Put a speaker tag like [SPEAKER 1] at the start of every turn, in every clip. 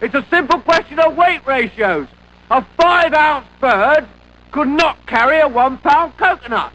[SPEAKER 1] It's a simple question of weight ratios. A 5-ounce bird could not carry a 1-pound coconut.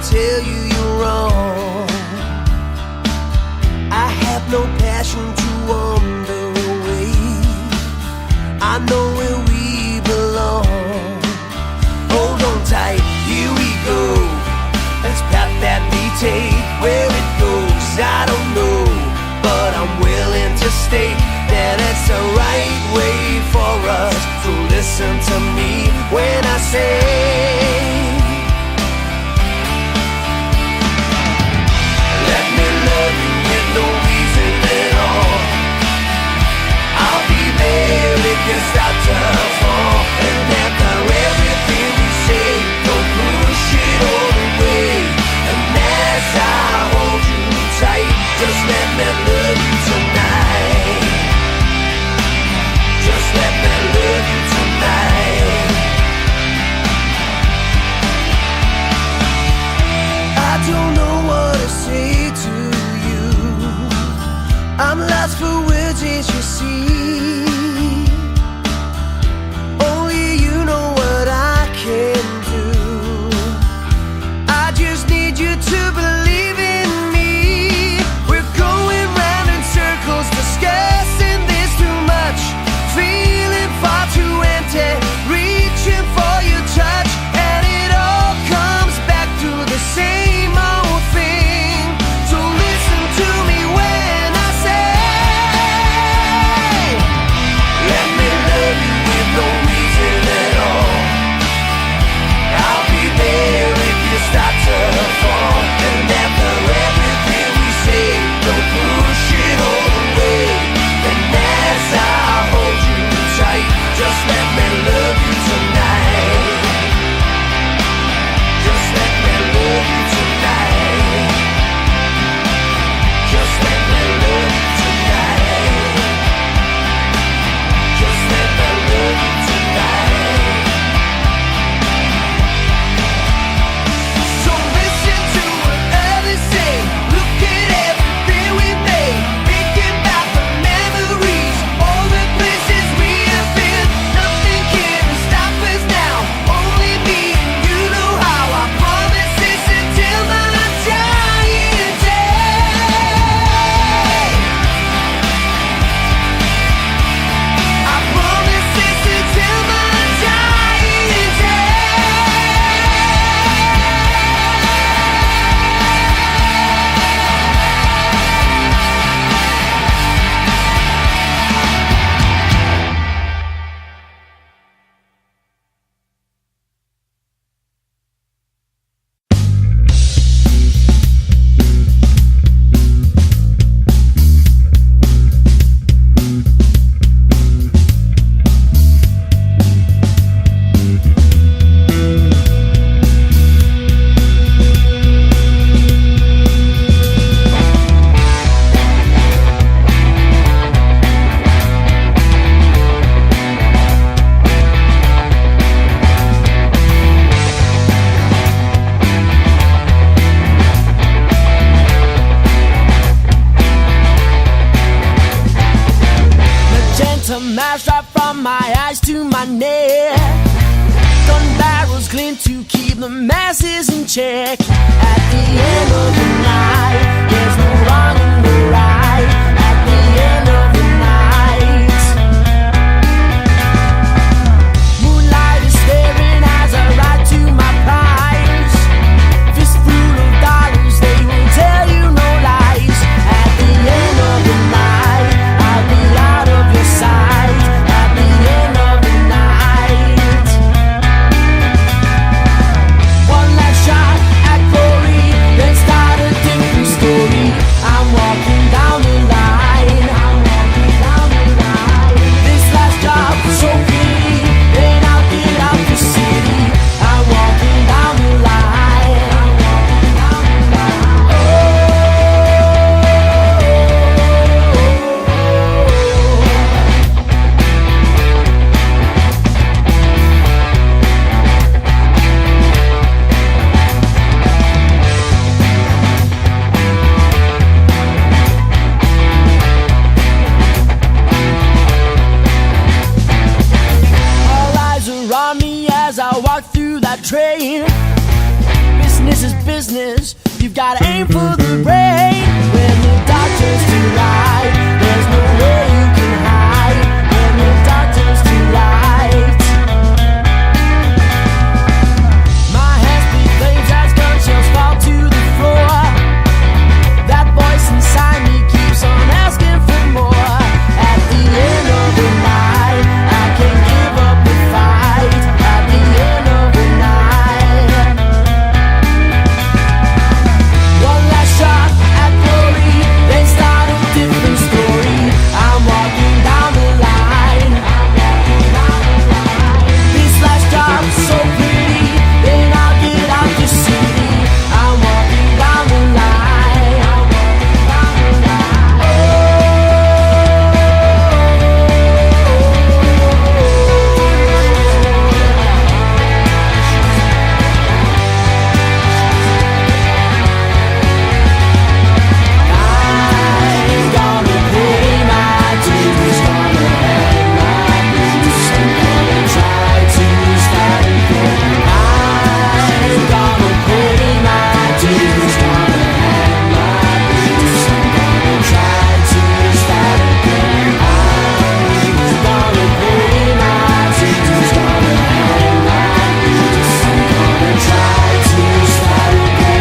[SPEAKER 2] Tell you you're wrong. I have no passion to wander away. I know where we belong. Hold on tight, here we go. Let's path that we take. Where it goes, I don't know, but I'm willing to state that it's the right way for us. So listen to me when I say, no reason at all. I'll be there if you start to fall. And after everything we say, don't push it all away. And as I hold you tight, just let me love you tonight. Just let me love you tonight. I don't know what to say to you. I'm lost for words, as you see. Only you know what I can do. I just need you to believe in me. We're going round in circles, discussing this too much. Feeling far too empty, reaching for your touch. And it all comes back to the same old thing. So listen to me when I say, let me love you with no reason at all. I'll be there if you start to fall. And after everything we say, don't push it all away. And as I hold you tight, just let me love you tonight. Just let me love you tonight. Just let me love you tonight. Just let me love you tonight. So listen to what others say. Look at everything we made. Thinking about the memories, all the places we have been. Nothing can stop us now. Only me and you know how. I promise this until my dying day. I promise this until my dying day. Magenta mask right from my eyes to my neck. Gun barrels glint to keep the masses in check. At the end of the night, there's no wrong and no right. At the end of the night, moonlight is staring as I ride to my prize. Fistful of dollars, they will tell you no lies. At the end of the night, I'll be out of your sight. At the end of the night, one last shot at gotta aim for the rain. When the doctor's too light, there's no way you can hide. When the doctor's too light. My hands bleed flames as gun shells fall to the floor. That voice inside me keeps on asking for more. At the end of the night, I can't give up the fight. At the end of the night, one last shot at glory, then start a different story. I'm walking down the line. This last job's so pretty, then I'll get out the city. I'm walking down the line. I'm gonna pay my dues, gonna hang my boots, I'm gonna try to start again. I'm gonna pay my dues, gonna hang my boots, I'm gonna try to start again. I'm gonna pay my dues, gonna hang my boots, I'm gonna try to start again.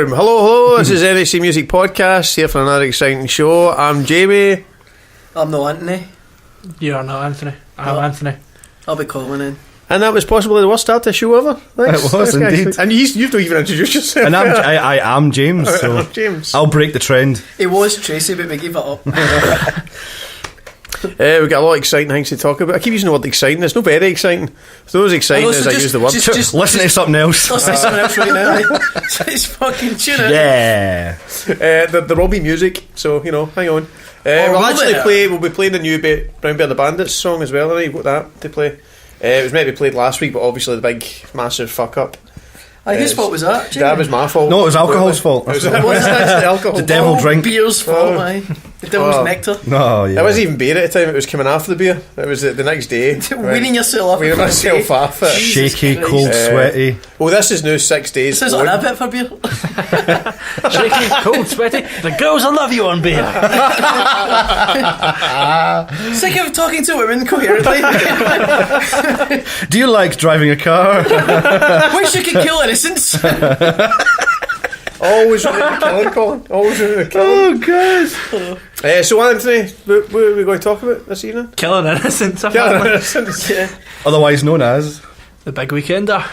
[SPEAKER 3] Hello, this is NHC Music Podcast, here for another exciting show. I'm Jamie.
[SPEAKER 4] I'm no Anthony.
[SPEAKER 5] You are not Anthony. I'm Anthony.
[SPEAKER 4] I'll be Colin in.
[SPEAKER 3] And that was possibly the worst start to a show ever. Thanks.
[SPEAKER 6] It was
[SPEAKER 3] Thanks, guys.
[SPEAKER 6] indeed.
[SPEAKER 3] And you've not even introduced yourself.
[SPEAKER 6] And I am James, so
[SPEAKER 3] I'm James.
[SPEAKER 6] I'll break the trend.
[SPEAKER 4] It was Tracy, but we gave it up.
[SPEAKER 3] We've got a lot of exciting things to talk about. I keep using the word exciting. It's not very exciting. It's not as exciting
[SPEAKER 4] I know, so
[SPEAKER 3] as I use the word.
[SPEAKER 6] Listen to something else.
[SPEAKER 4] Let's say something else right now. Just fucking tune in.
[SPEAKER 6] Yeah.
[SPEAKER 3] There will be music, so, hang on. We'll be playing the new Brown Bear the Bandits song as well. We've got that to play. It was meant to be played last week, but obviously the big, massive fuck up.
[SPEAKER 4] Whose fault was that, Jamie?
[SPEAKER 3] That was my fault.
[SPEAKER 6] No, it was alcohol's fault.
[SPEAKER 3] It was actually alcohol.
[SPEAKER 6] The devil drink.
[SPEAKER 4] Beer's fault, aye. The devil's nectar.
[SPEAKER 6] No, yeah.
[SPEAKER 3] It wasn't even beer at the time, it was coming after the beer. It was the next day.
[SPEAKER 4] Weaning yourself off.
[SPEAKER 3] Weaning myself off it.
[SPEAKER 6] Shaky,
[SPEAKER 4] Christ.
[SPEAKER 6] cold, sweaty.
[SPEAKER 3] Well, this is now 6 days.
[SPEAKER 4] This is an advert for beer.
[SPEAKER 5] Shaky, cold, sweaty. The girls will love you on beer.
[SPEAKER 4] Sick of talking to women coherently.
[SPEAKER 6] Do you like driving a car?
[SPEAKER 4] Wish you could kill innocence.
[SPEAKER 3] Always remember killing, Colin. Always remember killing.
[SPEAKER 6] God.
[SPEAKER 3] So, Anthony, what are we going to talk about this evening?
[SPEAKER 5] Killing innocence,
[SPEAKER 3] Killing
[SPEAKER 5] apparently.
[SPEAKER 3] innocence.
[SPEAKER 4] Yeah.
[SPEAKER 6] Otherwise known as.
[SPEAKER 5] The Big Weekender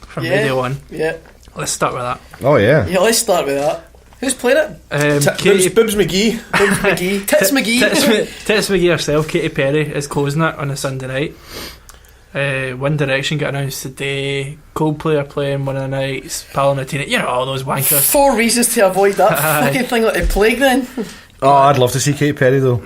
[SPEAKER 5] from Radio 1.
[SPEAKER 4] Yeah.
[SPEAKER 5] Let's start with that.
[SPEAKER 6] Oh, yeah.
[SPEAKER 4] Yeah, let's start with that. Who's playing it?
[SPEAKER 3] Boobs McGee.
[SPEAKER 4] Boobs McGee. Tits McGee.
[SPEAKER 5] Tits McGee herself, Katy Perry, is closing it on a Sunday night. One Direction got announced today. Coldplay are playing one of the nights. Palinatina, all those wankers.
[SPEAKER 4] 4 reasons to avoid that fucking thing like a plague then.
[SPEAKER 6] Oh, I'd love to see Katy Perry, though.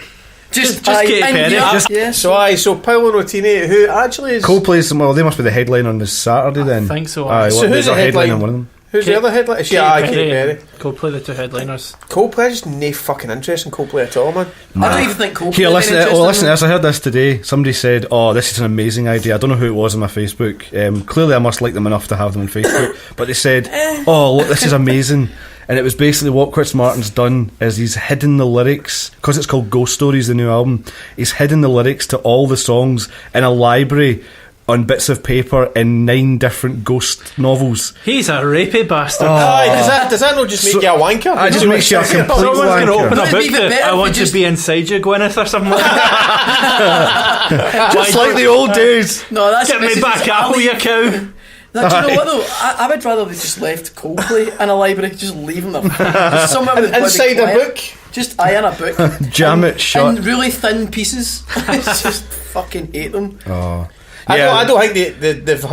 [SPEAKER 5] Just Katy Perry.
[SPEAKER 4] Yeah.
[SPEAKER 3] So Paolo Nutini, who actually is...
[SPEAKER 6] Coldplay's, well, they must be the headline on this Saturday then.
[SPEAKER 5] I think so.
[SPEAKER 3] So who's the headline?
[SPEAKER 6] on one of them?
[SPEAKER 3] Who's the other headline? Katy Perry.
[SPEAKER 5] Coldplay, the two headliners.
[SPEAKER 3] Coldplay, just no fucking interest in Coldplay at all, man.
[SPEAKER 4] I don't even think Coldplay.
[SPEAKER 6] Here, listen to this. I heard this today. Somebody said, "Oh, this is an amazing idea." I don't know who it was on my Facebook. Clearly, I must like them enough to have them on Facebook. But they said, "Oh, look, this is amazing. and it was basically what Chris Martin's done is he's hidden the lyrics, because it's called Ghost Stories, the new album. He's hidden the lyrics to all the songs in a library on bits of paper in 9 different ghost novels.
[SPEAKER 5] He's a rapey bastard.
[SPEAKER 3] Does that not just make you a wanker?
[SPEAKER 6] It just makes you a complete
[SPEAKER 5] Someone's going to open
[SPEAKER 6] wanker.
[SPEAKER 5] a book that I want to be inside you, Gwyneth, or something like that.
[SPEAKER 6] Just like the old days.
[SPEAKER 4] No, that's
[SPEAKER 5] Get me back out, you cow.
[SPEAKER 4] No, do you know what though? I would rather they just left Coldplay in a library, just leave them there. Just somewhere with
[SPEAKER 3] Inside a book?
[SPEAKER 4] Just in a book.
[SPEAKER 6] Jam it shut.
[SPEAKER 4] In really thin pieces. It's just fucking hate them.
[SPEAKER 6] Oh.
[SPEAKER 3] I don't think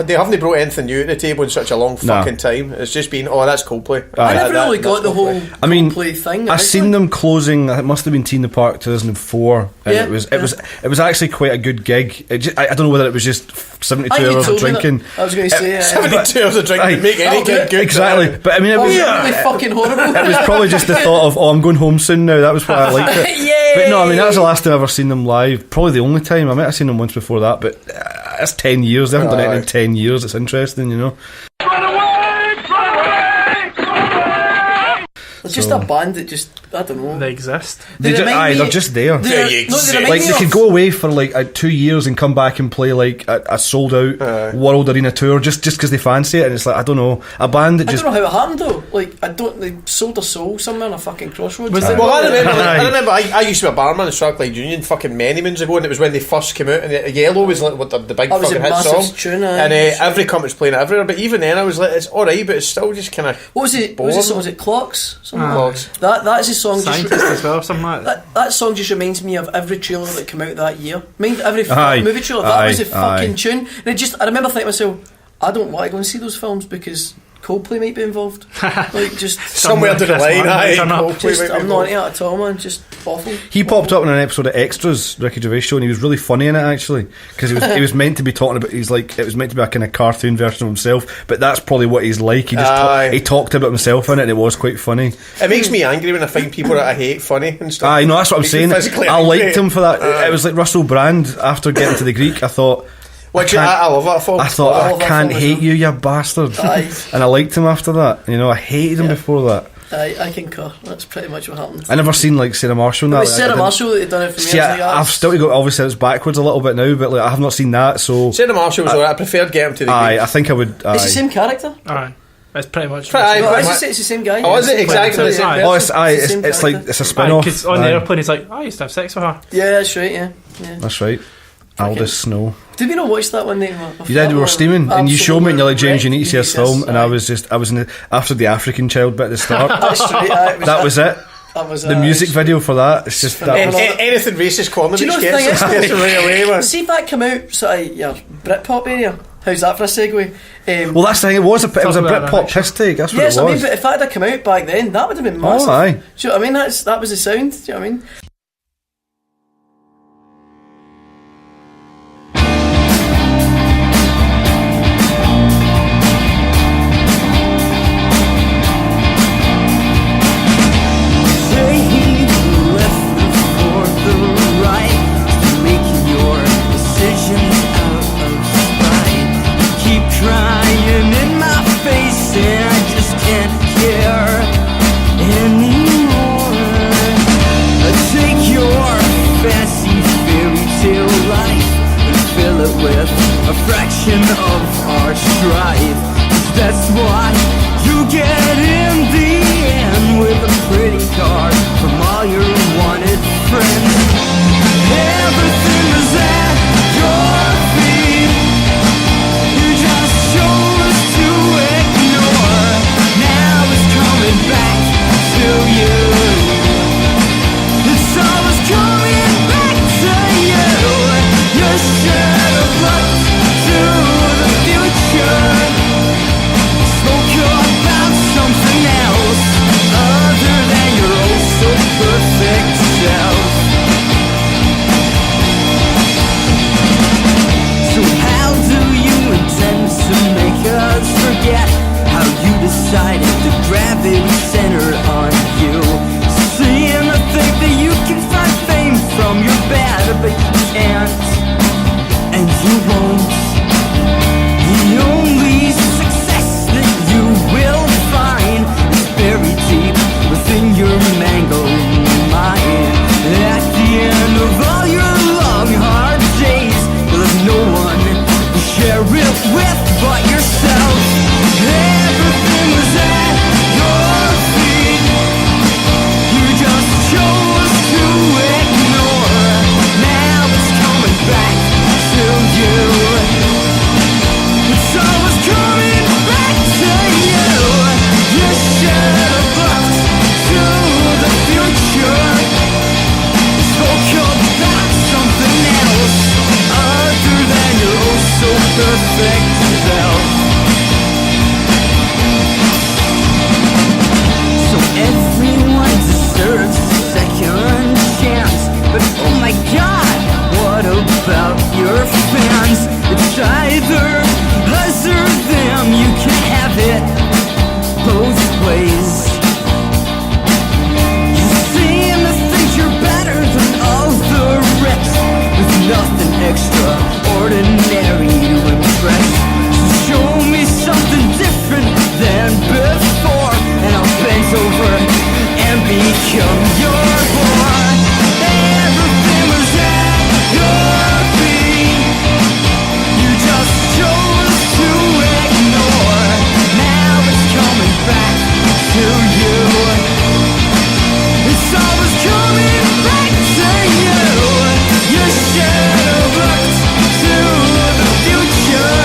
[SPEAKER 3] they haven't brought anything new to the table in such a long fucking time. It's just been, that's Coldplay.
[SPEAKER 4] I never really got the whole Coldplay thing.
[SPEAKER 6] I seen them closing. It must have been Tina Park 2004, and it was actually quite a good gig. I don't know whether it was just 72 hours of drinking.
[SPEAKER 4] I was going to say
[SPEAKER 3] 72 hours of drinking would make any gig good.
[SPEAKER 6] Exactly, but I mean it was
[SPEAKER 4] really fucking horrible.
[SPEAKER 6] It was probably just the thought of I'm going home soon now. That was why I liked it. But no, I mean that was the last time I ever seen them live. Probably the only time. I might have seen them once before that, but that's 10 years. They haven't done it in 10 years. It's interesting, you know.
[SPEAKER 4] It's just a band that just, I don't know.
[SPEAKER 5] They exist.
[SPEAKER 6] They're just there. They could go away for like 2 years and come back and play like a sold out world arena tour just because they fancy it, and it's like, I don't know, a band that just.
[SPEAKER 4] I don't know how it happened though. Like, they sold their soul somewhere in a fucking crossroads.
[SPEAKER 3] I remember I used to be a barman in Strathclyde Union fucking many moons ago, and it was when they first came out, and Yellow was like what the big fucking hit song, and every company was playing it everywhere. But even then I was like, it's alright, but it's still just kind of.
[SPEAKER 4] What was it? Was it Clocks?
[SPEAKER 3] Clocks.
[SPEAKER 4] That's a song.
[SPEAKER 5] As well, something like
[SPEAKER 4] that song just reminds me of every trailer that came out that year. Every movie trailer. That was a fucking tune. And I remember thinking to myself, I don't want to go and see those films because Coldplay might be involved. Like just
[SPEAKER 3] somewhere to the line.
[SPEAKER 4] I'm not into it at all, man. Just awful.
[SPEAKER 6] He popped up in an episode of Extras, Ricky Gervais show, and he was really funny in it actually, because he was meant to be talking about. He's like, it was meant to be a kind of cartoon version of himself, but that's probably what he's like. He just he talked about himself in it, and it was quite funny.
[SPEAKER 3] It makes me angry when I find people that I hate funny and stuff.
[SPEAKER 6] No, that's what I'm saying. I liked him for that. It was like Russell Brand after getting to the Greek. I thought.
[SPEAKER 3] I love that film.
[SPEAKER 6] I thought, I can't hate you bastard. And I liked him after that. You know, I hated him before that.
[SPEAKER 4] I concur. That's pretty much what happened.
[SPEAKER 6] I never seen like Sarah Marshall.
[SPEAKER 4] It was Sarah Marshall that had done it for me.
[SPEAKER 6] See, I've still got, obviously it's backwards a little bit now, but like I have not seen that. So
[SPEAKER 3] Sarah Marshall was alright. I preferred Get Him to the Greek.
[SPEAKER 6] I think I would.
[SPEAKER 4] It's the same character.
[SPEAKER 5] Aye. It's pretty much.
[SPEAKER 4] It's the same guy.
[SPEAKER 3] Oh, is it exactly the same?
[SPEAKER 6] It's like it's a spin-off.
[SPEAKER 5] Because on the airplane, he's like, I used to have sex with her.
[SPEAKER 4] Yeah, that's right. Yeah.
[SPEAKER 6] That's right. Aldous Snow.
[SPEAKER 4] Did we not watch that one day?
[SPEAKER 6] You did. We were steaming, and you showed me, and you're like, James, you need to see this film, and I was in after the African child bit at the start.
[SPEAKER 4] That's right.
[SPEAKER 6] That was it. That was the music video for that. It's just
[SPEAKER 3] anything racist comedy.
[SPEAKER 4] Do you know the thing is? See if that come out sort of Britpop area. How's that for a segue?
[SPEAKER 6] Well, that's the thing. It was a Britpop piss take. That's what it was.
[SPEAKER 4] I mean, but if that had come out back then, that would have been massive.
[SPEAKER 6] Oh, aye.
[SPEAKER 4] Do you know what I mean? That was the sound. Do you know what I mean?
[SPEAKER 2] Of our strife. That's why you get in the end with a pretty card from all your wanted friends. Everything is at your feet. You just chose to ignore. Now it's coming back to you. It's always coming back to you. Your shadow floats to the future. Spoke about something else other than your own so perfect self. So how do you intend to make us forget how you decided the gravity centered on you? Seeing to think that you can find fame from your bed, but you can't, and you won't. The only success that you will find is buried deep perfect self. So everyone deserves a second chance, but oh my god, what about your fans? It's either us or them, you can have it both ways. You seem to think you're better than all the rest, with nothing extraordinary to impress. So show me something different than before, and I'll bend over and become your whore. Everything was at your feet, you just chose to ignore. Now it's coming back to you. It's always coming back to you. You should have looked to the future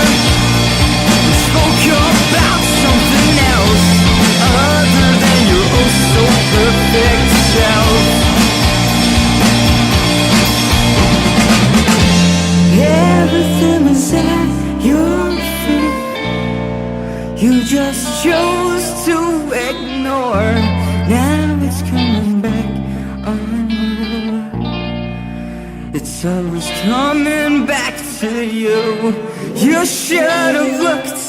[SPEAKER 2] and spoke about something else other than your oh so perfect self. Everything is at your feet, you just chose to ignore. Now it's coming back on you. It's always coming back to you. You should have looked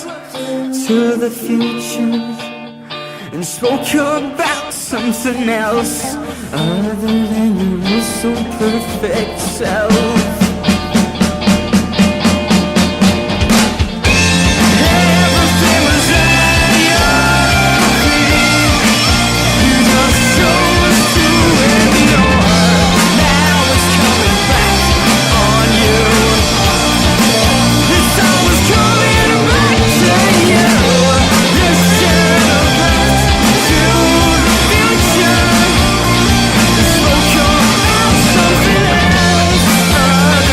[SPEAKER 2] to the future and spoke about something else other than your so perfect self. Other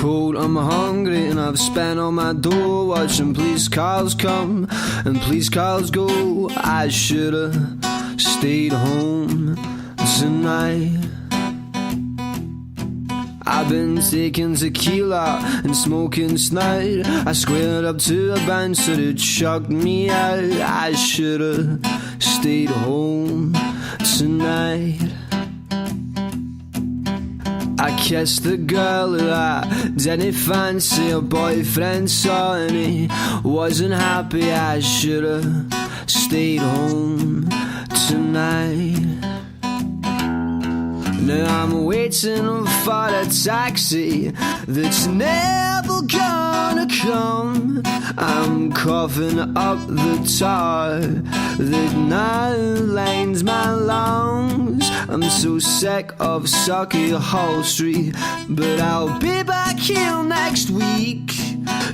[SPEAKER 2] cold, I'm hungry, and I've spent all my dough watching police cars come and police cars go. I should've stayed home tonight. I've been taking tequila and smoking snipe. I squared up to a band so it shocked me out. I should've stayed home tonight. I kissed the girl who I didn't fancy. A boyfriend saw and he wasn't happy. I should've stayed home tonight. Now I'm waiting for a taxi that's never gonna come. I'm coughing up the tar that now lines my lungs. I'm so sick of Sucky Hall Street, but I'll be back here next week.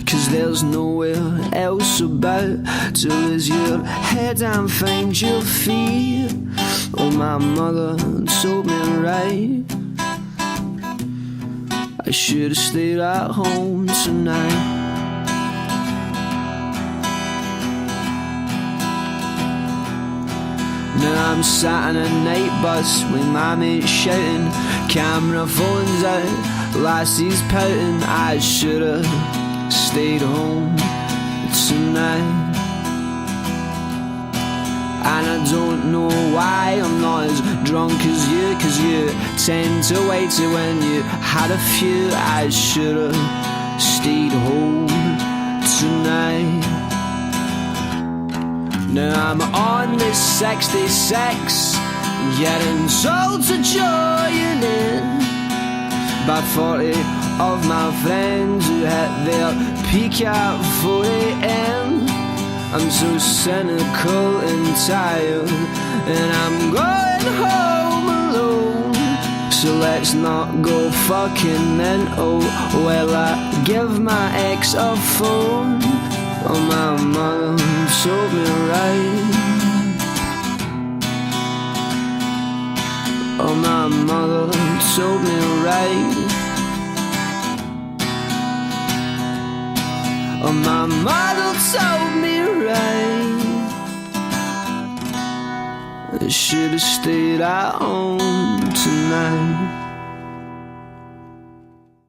[SPEAKER 2] 'Cause there's nowhere else about to lose your head and find your feet. Oh, my mother told me right, I should've stayed at home tonight. Now I'm sat in a night bus with my mates shouting, camera phones out, lassie's pouting. I should've stayed home tonight. And I don't know why I'm not as drunk as you, 'cause you tend to wait till when you had a few. I should've stayed home tonight. Now I'm on this 66, getting told to join in by 40 of my friends who hit their peak at 4 AM. I'm so cynical and tired, and I'm going home alone. So let's not go fucking mental while I give my ex a phone. Oh, my mother told me right. Oh, my mother told me right. Oh, my mother told me right. I should have stayed at home tonight.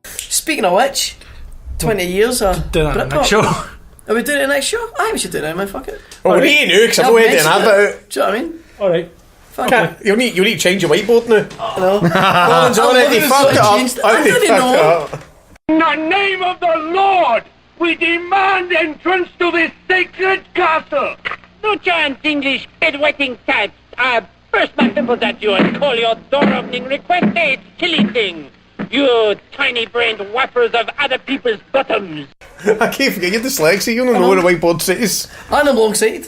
[SPEAKER 4] Speaking of which, 20 years of
[SPEAKER 5] do that in the next show.
[SPEAKER 4] Are we doing it next show? I think we should do it now, man, fuck it.
[SPEAKER 3] Well, we need to, because I'm going to have it.
[SPEAKER 4] Do you know what I mean?
[SPEAKER 5] Alright.
[SPEAKER 3] You'll need to change your whiteboard now.
[SPEAKER 4] No.
[SPEAKER 3] Colin's already fucked it up.
[SPEAKER 4] I didn't know.
[SPEAKER 1] In the name of the Lord, we demand entrance to this sacred castle.
[SPEAKER 7] No chance, English bedwetting cats. I burst my pimples at you and call your door-opening request a silly thing. You tiny-brained whappers of other people's bottoms.
[SPEAKER 3] I keep forgetting your dyslexia. You don't know what a whiteboard says.
[SPEAKER 4] And I'm long-sighted.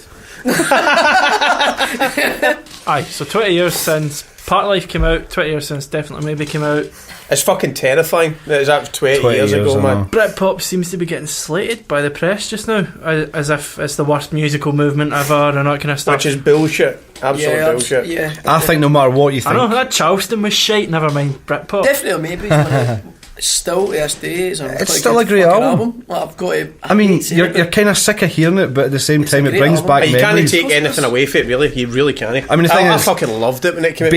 [SPEAKER 5] Aye, so 20 years since Part Life came out, 20 years since Definitely Maybe came out.
[SPEAKER 3] It's fucking terrifying that it's up 20 years ago, man.
[SPEAKER 5] Britpop seems to be getting slated by the press just now, as if it's the worst musical movement ever and that kind of stuff.
[SPEAKER 3] Which is bullshit. Absolute bullshit.
[SPEAKER 4] Yeah.
[SPEAKER 6] I think no matter what you think.
[SPEAKER 5] I know, that Charleston was shite, never mind Britpop.
[SPEAKER 4] Definitely Maybe. Still to this day,
[SPEAKER 6] it's still a great album.
[SPEAKER 4] Well, I've got to.
[SPEAKER 6] I mean, you're kind of sick of hearing it, but at the same time, it brings back
[SPEAKER 3] memories. You can't take anything away from it, really. You really can't.
[SPEAKER 6] I mean, the thing
[SPEAKER 3] I
[SPEAKER 6] is,
[SPEAKER 3] fucking loved it when it came out.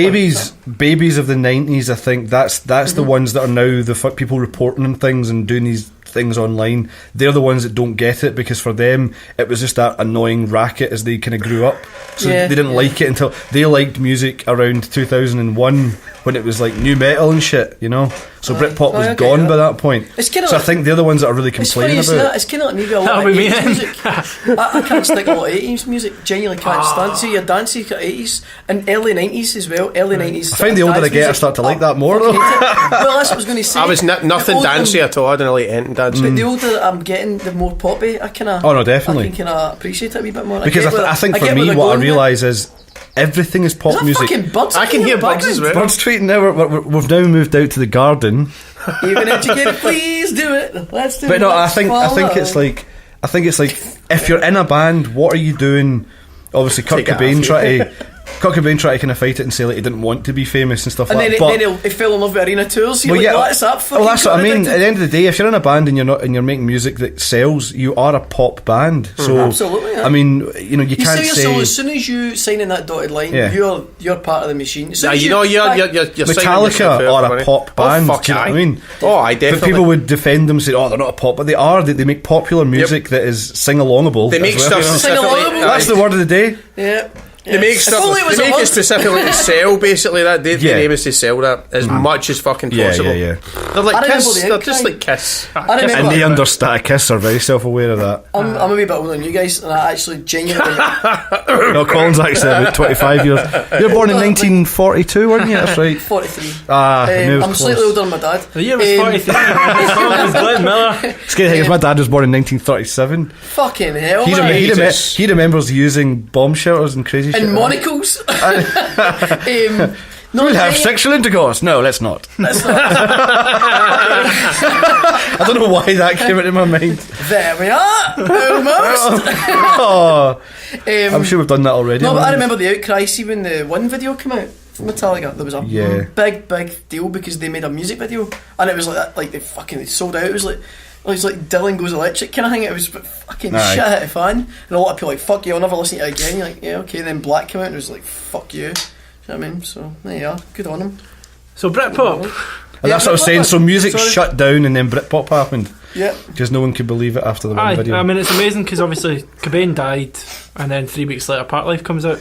[SPEAKER 6] Babies of the 90s, I think that's the ones that are now the people reporting on things and doing these things online. They're the ones that don't get it, because for them it was just that annoying racket as they kind of grew up, so they didn't like it until they liked music around 2001 when it was like new metal and shit, you know. So Britpop was gone by that point. So I think they're the ones that are really complaining about it.
[SPEAKER 4] It's kind of like maybe a lot of 80s music. I can't stick a lot of 80s music. Genuinely can't stand. So you're dancing 80s and early 90s as well. Early 90s.
[SPEAKER 6] I find the older I get, I start to like that more though.
[SPEAKER 4] Well, that's what I was going to say.
[SPEAKER 3] I was nothing dancey at all. I didn't like anything dancey.
[SPEAKER 4] But the older I'm getting, the more poppy I kind of.
[SPEAKER 6] Oh no, definitely.
[SPEAKER 4] I can kind of appreciate it a wee bit more.
[SPEAKER 6] Because I think for me, what I realise is everything is pop music.
[SPEAKER 4] Birds?
[SPEAKER 3] I can hear bugs as well.
[SPEAKER 6] Birds tweeting now. We've now moved out to the garden.
[SPEAKER 4] Even educated, please do it. Let's do it.
[SPEAKER 6] But no, I think it's like if you're in a band, what are you doing? Obviously, Kurt Cobain Kurt Cobain tried to kind of fight it and say like he didn't want to be famous and stuff
[SPEAKER 4] and
[SPEAKER 6] like that.
[SPEAKER 4] And then he fell in love with arena tours.
[SPEAKER 6] Well,
[SPEAKER 4] that's
[SPEAKER 6] what I mean. At the end of the day, if you're in a band and you're making music that sells, you are a pop band. So
[SPEAKER 4] absolutely. Yeah.
[SPEAKER 6] I mean, you can't say.
[SPEAKER 4] So as soon as you sign in that dotted line, you're part of the machine.
[SPEAKER 3] So you're
[SPEAKER 6] Metallica are a pop band. Do you know what I mean?
[SPEAKER 3] Oh, I definitely.
[SPEAKER 6] But people would defend them, say, "Oh, they're not a pop," but they are. They make popular music that is sing-alongable.
[SPEAKER 3] They make stuff specifically.
[SPEAKER 6] That's the word of the day.
[SPEAKER 4] Yeah.
[SPEAKER 3] They make stuff. They make it specifically to sell. Basically, that their aim is to sell that as much as fucking possible.
[SPEAKER 6] Yeah.
[SPEAKER 3] They're like Kiss. They're just like Kiss.
[SPEAKER 6] And they understand. Kiss are very self-aware of that.
[SPEAKER 4] I'm a wee bit older than you guys, and I actually genuinely.
[SPEAKER 6] No, Colin's actually about 25 years. You were born in 1942, weren't you? That's right.
[SPEAKER 4] 43.
[SPEAKER 6] I'm
[SPEAKER 4] slightly older than my dad.
[SPEAKER 5] The year was 43. Glenn Miller.
[SPEAKER 6] Scary thing is, my dad was born in 1937.
[SPEAKER 4] Fucking hell,
[SPEAKER 6] He remembers using bomb shelters and crazy shit.
[SPEAKER 4] And monocles.
[SPEAKER 6] We'll have sexual intercourse. No, let's not. I don't know why that came into my mind.
[SPEAKER 4] There we are. Almost.
[SPEAKER 6] I'm sure we've done that already.
[SPEAKER 4] No, but I remember the outcry. See when the One video came out from Metallica, there was a big deal because they made a music video, and it was like that. Like they sold out. It was like Dylan Goes Electric kind of thing. It was fucking shit hit a fan, and a lot of people like, fuck you, I'll never listen to it again. You're like, yeah, okay. Then Black came out and it was like, fuck you. You know what I mean? So there you are. Good on him.
[SPEAKER 5] So Britpop.
[SPEAKER 6] And that's what I was saying. So music shut down and then Britpop happened.
[SPEAKER 4] Yeah.
[SPEAKER 6] Because no one could believe it after the one video.
[SPEAKER 5] I mean, it's amazing because obviously Cobain died, and then 3 weeks later, Parklife comes out.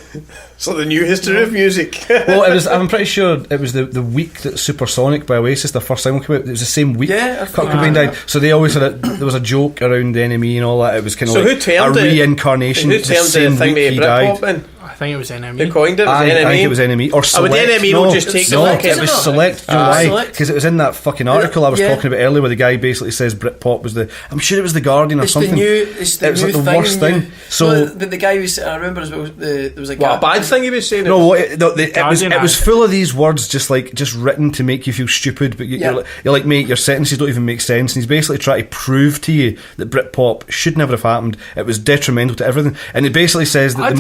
[SPEAKER 3] So the new history of music.
[SPEAKER 6] Well, I'm pretty sure it was the week that Supersonic by Oasis, the first single, came out. It was the same week. Kurt Cobain died. So they always had there was a joke around the NME and all that. It was kind of like a reincarnation.
[SPEAKER 3] Who termed the thing with Britpop then?
[SPEAKER 5] I think it was NME.
[SPEAKER 3] Who coined it?
[SPEAKER 6] I think it was NME or Select.
[SPEAKER 3] The NME will just take the
[SPEAKER 6] it was Select. Because it was in that fucking article I was talking about earlier, where the guy basically says Britpop was I'm sure it was the Guardian or something.
[SPEAKER 4] It's the
[SPEAKER 6] like the worst thing. So
[SPEAKER 4] the guy who I remember as well. There was a
[SPEAKER 3] bad thing he was saying.
[SPEAKER 6] No, it was full of these words just written to make you feel stupid. But you're like, mate, your sentences don't even make sense. And he's basically trying to prove to you that Britpop should never have happened. It was detrimental to everything. And it basically says that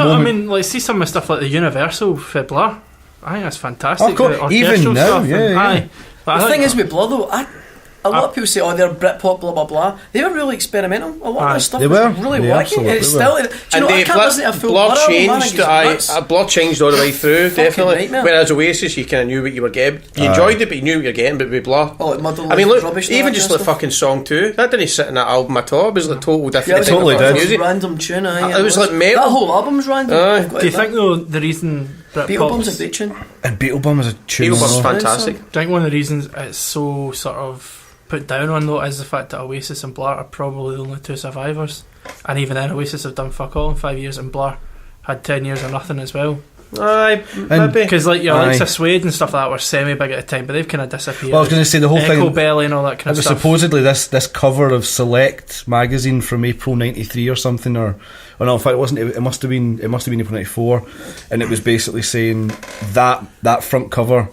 [SPEAKER 5] see some of the stuff like the Universal for Blur. I think that's fantastic.
[SPEAKER 6] Oh, cool. Even now,
[SPEAKER 5] the
[SPEAKER 4] thing is with Blur though, a lot of people say, they're Britpop, blah blah blah. They were really experimental. A lot of their stuff was really wacky. It's still, I can't listen to a full Blur album.
[SPEAKER 3] Blur changed all the way through, definitely. Whereas Oasis, you kind of knew what you were getting. You enjoyed it, but you knew what you were getting. But with Blur,
[SPEAKER 4] I mean, look,
[SPEAKER 3] even just the fucking song 2, that didn't sit in that album at all. It was like total different.
[SPEAKER 6] Yeah, totally did.
[SPEAKER 3] Music.
[SPEAKER 4] Random tune.
[SPEAKER 3] It was like metal.
[SPEAKER 4] That whole album's random.
[SPEAKER 5] Do you think though the reason
[SPEAKER 4] Beetlebum's a great tune?
[SPEAKER 6] And Beetlebum is a tune.
[SPEAKER 3] Beetlebum's fantastic.
[SPEAKER 5] I think one of the reasons it's so sort of put down on though is the fact that Oasis and Blur are probably the only two survivors, and even then Oasis have done fuck all in 5 years, and Blur had 10 years or nothing as well. Because like your likes of Suede and stuff like that were semi big at the time, but they've kind of disappeared.
[SPEAKER 6] Well, I was going to say the whole thing,
[SPEAKER 5] Belly and all that kind of stuff.
[SPEAKER 6] It was supposedly this cover of Select magazine from April '93 or something, or no, in fact it wasn't. It must have been April '94, and it was basically saying that front cover,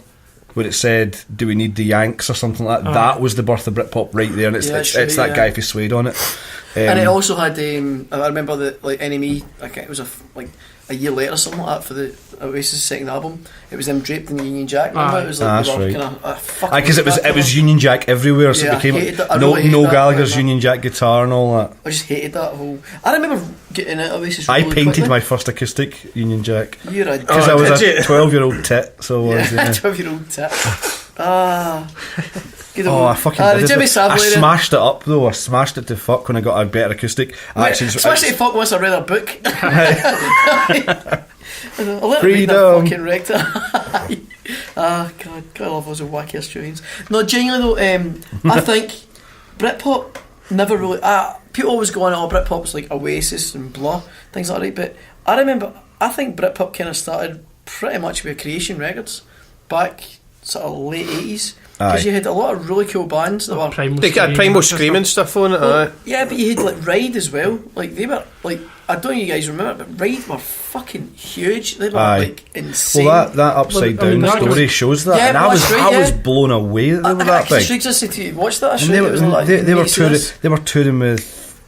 [SPEAKER 6] where it said, "Do we need the Yanks?" or something like that. That was the birth of Britpop right there, and it's that guy for Suede on it.
[SPEAKER 4] And it also had, I remember that like NME, it was a year later or something like that for the Oasis second album. It was them draped in the Union Jack. Remember? It was like
[SPEAKER 6] that's right. Because it was Union Jack everywhere, so it became Noel Gallagher's Union Jack guitar and all that.
[SPEAKER 4] I just hated that whole. I remember getting it Oasis.
[SPEAKER 6] I painted my first acoustic Union Jack
[SPEAKER 4] because
[SPEAKER 6] I was a 12-year-old tit. So I was
[SPEAKER 4] 12-year-old tit.
[SPEAKER 6] I fucking did it. I smashed it up though. I smashed it to fuck when I got a better acoustic.
[SPEAKER 4] Smashed it to fuck once I read a book.
[SPEAKER 6] Freedom.
[SPEAKER 4] Fucking wrecked it. God, I love those wacky Australians. No, genuinely though, I think Britpop never really. People always go on, Britpop's like Oasis and Blur, things like that. But I think Britpop kind of started pretty much with Creation Records back sort of late 80s. Because you had a lot of really cool bands that were.
[SPEAKER 3] They got Primal Scream and stuff on it.
[SPEAKER 4] Yeah, but you had like Ride as well. Like they were like, I don't know if you guys remember, but Ride were fucking huge. They were like insane.
[SPEAKER 6] Well, that upside down story shows that, and I was blown away that they were that big.
[SPEAKER 4] I just said to you, watch that.
[SPEAKER 6] They were touring with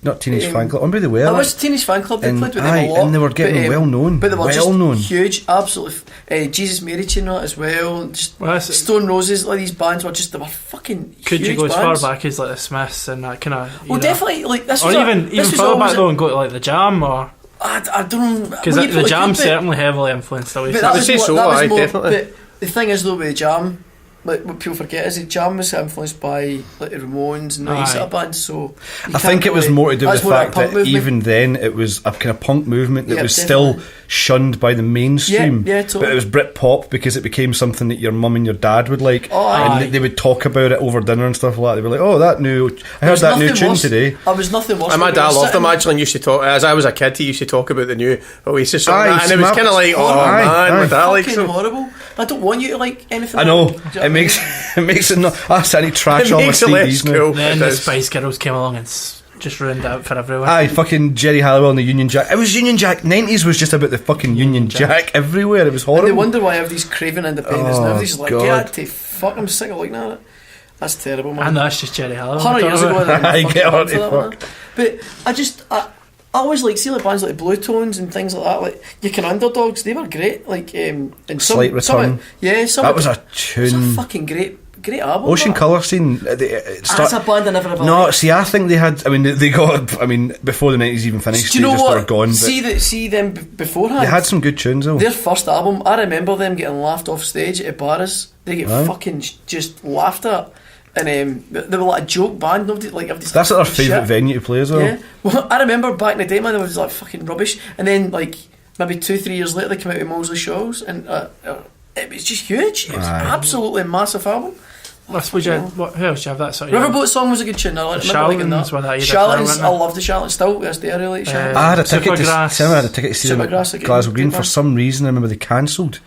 [SPEAKER 6] Not Teenage Fan Club. Remember they were?
[SPEAKER 4] I was Teenage Fan Club. They played with them a lot.
[SPEAKER 6] And they were getting well known.
[SPEAKER 4] But they were just huge. Absolutely. Jesus Mary Chain as well. Just Stone Roses. Like these bands were just, they were fucking
[SPEAKER 5] Could
[SPEAKER 4] huge
[SPEAKER 5] you go as
[SPEAKER 4] bands.
[SPEAKER 5] far back as like the Smiths and that kind of?
[SPEAKER 4] Well, definitely. Like this.
[SPEAKER 5] Or even further back though and go to like the Jam or.
[SPEAKER 4] I don't know.
[SPEAKER 5] Because the Jam certainly heavily influenced Oasis.
[SPEAKER 3] I would say so. Definitely.
[SPEAKER 4] But the thing is though with the Jam. Like what people forget is that Jam was influenced by like the Ramones and these sort of bands. So
[SPEAKER 6] I think it was more to do with the fact that even then it was a kind of punk movement that was still shunned by the mainstream.
[SPEAKER 4] Yeah, totally.
[SPEAKER 6] But it was Britpop because it became something that your mum and your dad would like, and they would talk about it over dinner and stuff like that. They were like, "Oh, I heard that new tune today."
[SPEAKER 4] I was nothing worse.
[SPEAKER 3] And my dad loved them actually, and used to talk. As I was a kid, he used to talk about the new Oasis song, and it was kind of like, "Oh man, my dad likes them."
[SPEAKER 4] Horrible. I don't want you to like anything.
[SPEAKER 6] I know. It makes it not. I need trash on my CDs now.
[SPEAKER 3] Cool.
[SPEAKER 5] Then the Spice Girls came along and just ruined it out for everyone.
[SPEAKER 6] Aye, fucking Jerry Halliwell and the Union Jack. It was Union Jack. 90s was just about the fucking Union Jack everywhere. It was horrible.
[SPEAKER 4] And they wonder why everybody's craving independence now. Everybody's like, get to fuck. I'm sick of looking at it. That's terrible, man.
[SPEAKER 5] And that's just Jerry Halliwell.
[SPEAKER 4] 100 years ago,
[SPEAKER 6] I get on to fuck.
[SPEAKER 4] But I always like see like bands like Blue Tones and things like that. Like You Can Underdogs, they were great. Like and
[SPEAKER 6] Slight Return.
[SPEAKER 4] That
[SPEAKER 6] was a tune.
[SPEAKER 4] It was a fucking great album.
[SPEAKER 6] Ocean Colour Scene.
[SPEAKER 4] That's a band I never ever.
[SPEAKER 6] No, see, I think they had. I mean, they got. I mean, before the 90s even finished,
[SPEAKER 4] do you know
[SPEAKER 6] they just
[SPEAKER 4] what?
[SPEAKER 6] were gone.
[SPEAKER 4] See them beforehand.
[SPEAKER 6] They had some good tunes though.
[SPEAKER 4] Their first album, I remember them getting laughed off stage at bars. They get fucking just laughed at. And they were like a joke band. Nobody like.
[SPEAKER 6] That's like their favourite venue to play as well.
[SPEAKER 4] Yeah. Well, I remember back in the day, man, they was like fucking rubbish. And then like maybe 2-3 years later, they came out with Mosley Shows, and it was just huge. It was absolutely a massive album.
[SPEAKER 5] I suppose who else do you have that sort of?
[SPEAKER 4] Riverboat Song was a good tune. I remember liking that. Charlatans, I love the Charlatans still. Yes, they are really Charlatans.
[SPEAKER 6] I had a ticket to see them at Glasgow Green. For some reason, I remember they cancelled.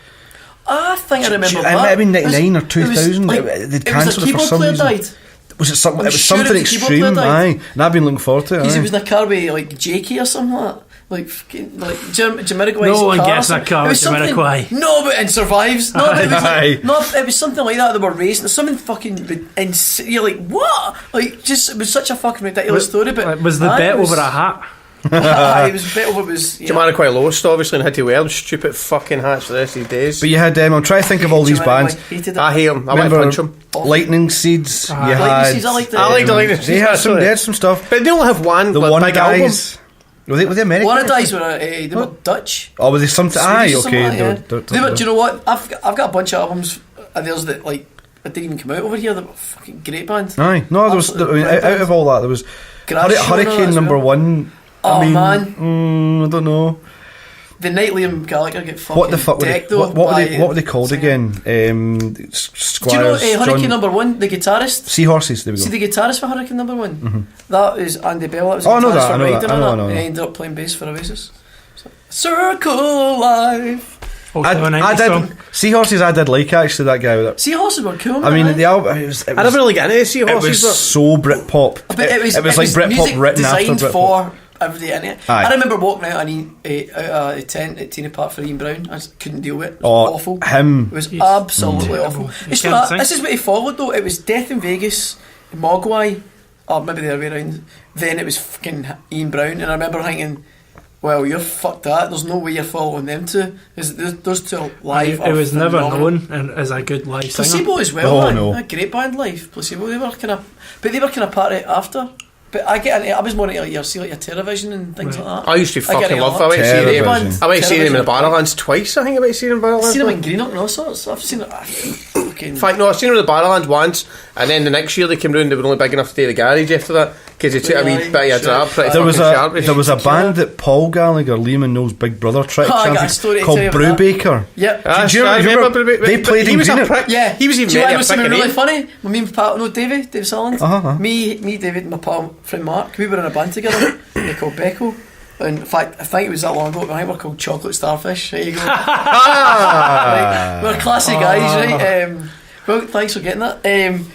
[SPEAKER 4] I think I remember that.
[SPEAKER 6] It might have been 99 or 2000. They'd cancelled it for some reason.
[SPEAKER 4] Died.
[SPEAKER 6] Was it something? It was something extreme. Aye, and I've been looking forward to it.
[SPEAKER 4] Because he was in a car with like Jakey or something like that. Like Jamiroquai's
[SPEAKER 5] no one
[SPEAKER 4] car.
[SPEAKER 5] Gets in a car with Jamiroquai.
[SPEAKER 4] No, but and survives. No, but it was it was something like that. They were racing. Something fucking insane. You're like, what? Like, just it was such a fucking ridiculous story. But
[SPEAKER 5] was the bet over a hat?
[SPEAKER 4] It was a bit over. It was
[SPEAKER 3] Jamiroquai lost obviously and had to wear them stupid fucking hats for the rest of his days.
[SPEAKER 6] But you had I'm trying to think of all these bands.
[SPEAKER 3] I hate them. I want to punch them.
[SPEAKER 6] Lightning Seeds. You had.
[SPEAKER 4] Lightning Seeds. I liked
[SPEAKER 3] the Lightning Seeds.
[SPEAKER 6] They had some stuff.
[SPEAKER 3] But they only have one.
[SPEAKER 6] The One Guys. Were they American?
[SPEAKER 4] One Guys were they were Dutch.
[SPEAKER 6] Oh, were they something? Aye, okay.
[SPEAKER 4] They were. Do you know what? I've got a bunch of albums of theirs that like I didn't even come out over here. They were fucking great band.
[SPEAKER 6] Aye, no, there was. I mean, out of all that, there was Hurricane number one.
[SPEAKER 4] Oh man,
[SPEAKER 6] I don't know.
[SPEAKER 4] The night Liam Gallagher get fucking
[SPEAKER 6] what the fuck
[SPEAKER 4] decked
[SPEAKER 6] what were they called again? Squires.
[SPEAKER 4] Do you know Hurricane number one, the guitarist?
[SPEAKER 6] Seahorses. There we go.
[SPEAKER 4] See the guitarist for Hurricane number one.
[SPEAKER 6] Mm-hmm.
[SPEAKER 4] That is Andy Bell. That was
[SPEAKER 6] I know that.
[SPEAKER 4] And he ended up playing bass for Oasis. Circle Life.
[SPEAKER 6] I did Seahorses. I did like actually that guy with it.
[SPEAKER 4] Seahorses were cool.
[SPEAKER 6] I mean, the album. I
[SPEAKER 3] never really got into Seahorses.
[SPEAKER 6] It was so Britpop.
[SPEAKER 4] It was
[SPEAKER 6] like Britpop written after Britpop.
[SPEAKER 4] For everybody in it. I remember walking out of a tent at Tina Park for Ian Brown. I just couldn't deal with it. It was awful.
[SPEAKER 6] It
[SPEAKER 4] was absolutely awful. This is what he followed though. It was Death in Vegas, Mogwai, or maybe the other way around. Then it was fucking Ian Brown, and I remember thinking, well, you're fucked that. There's no way you're following them two. Those two live.
[SPEAKER 5] It was never known as a good live singer.
[SPEAKER 4] Placebo as well, man. No. A great band live. Placebo. They were kind of part of it after. But I was more into like your Terrorvision and things like that.
[SPEAKER 3] I used to fucking love. I went to see them in the Barrowlands twice. I think I went to see them in Barrowlands.
[SPEAKER 4] I've seen them in Greenock and all sorts. I've seen it.
[SPEAKER 3] In fact, no, I've seen them in the Barrowlands once, and then the next year they came round. They were only big enough to do the garage after that because they took a wee bit of a drop.
[SPEAKER 6] There was a band that Paul Gallagher, Liam and Noel's big brother, tried called Brewbaker.
[SPEAKER 4] Yep.
[SPEAKER 3] Do you remember?
[SPEAKER 6] They played in Greenock.
[SPEAKER 4] Yeah,
[SPEAKER 3] he was even.
[SPEAKER 4] Do you know something really funny? Me and pal, David Sullivan. Me, David, and my pal friend Mark. We were in a band together. They called Becco. In fact, I think it was that long ago. But I think we're called Chocolate Starfish. There you go. Right, we're classy guys, right? Well, thanks for getting that.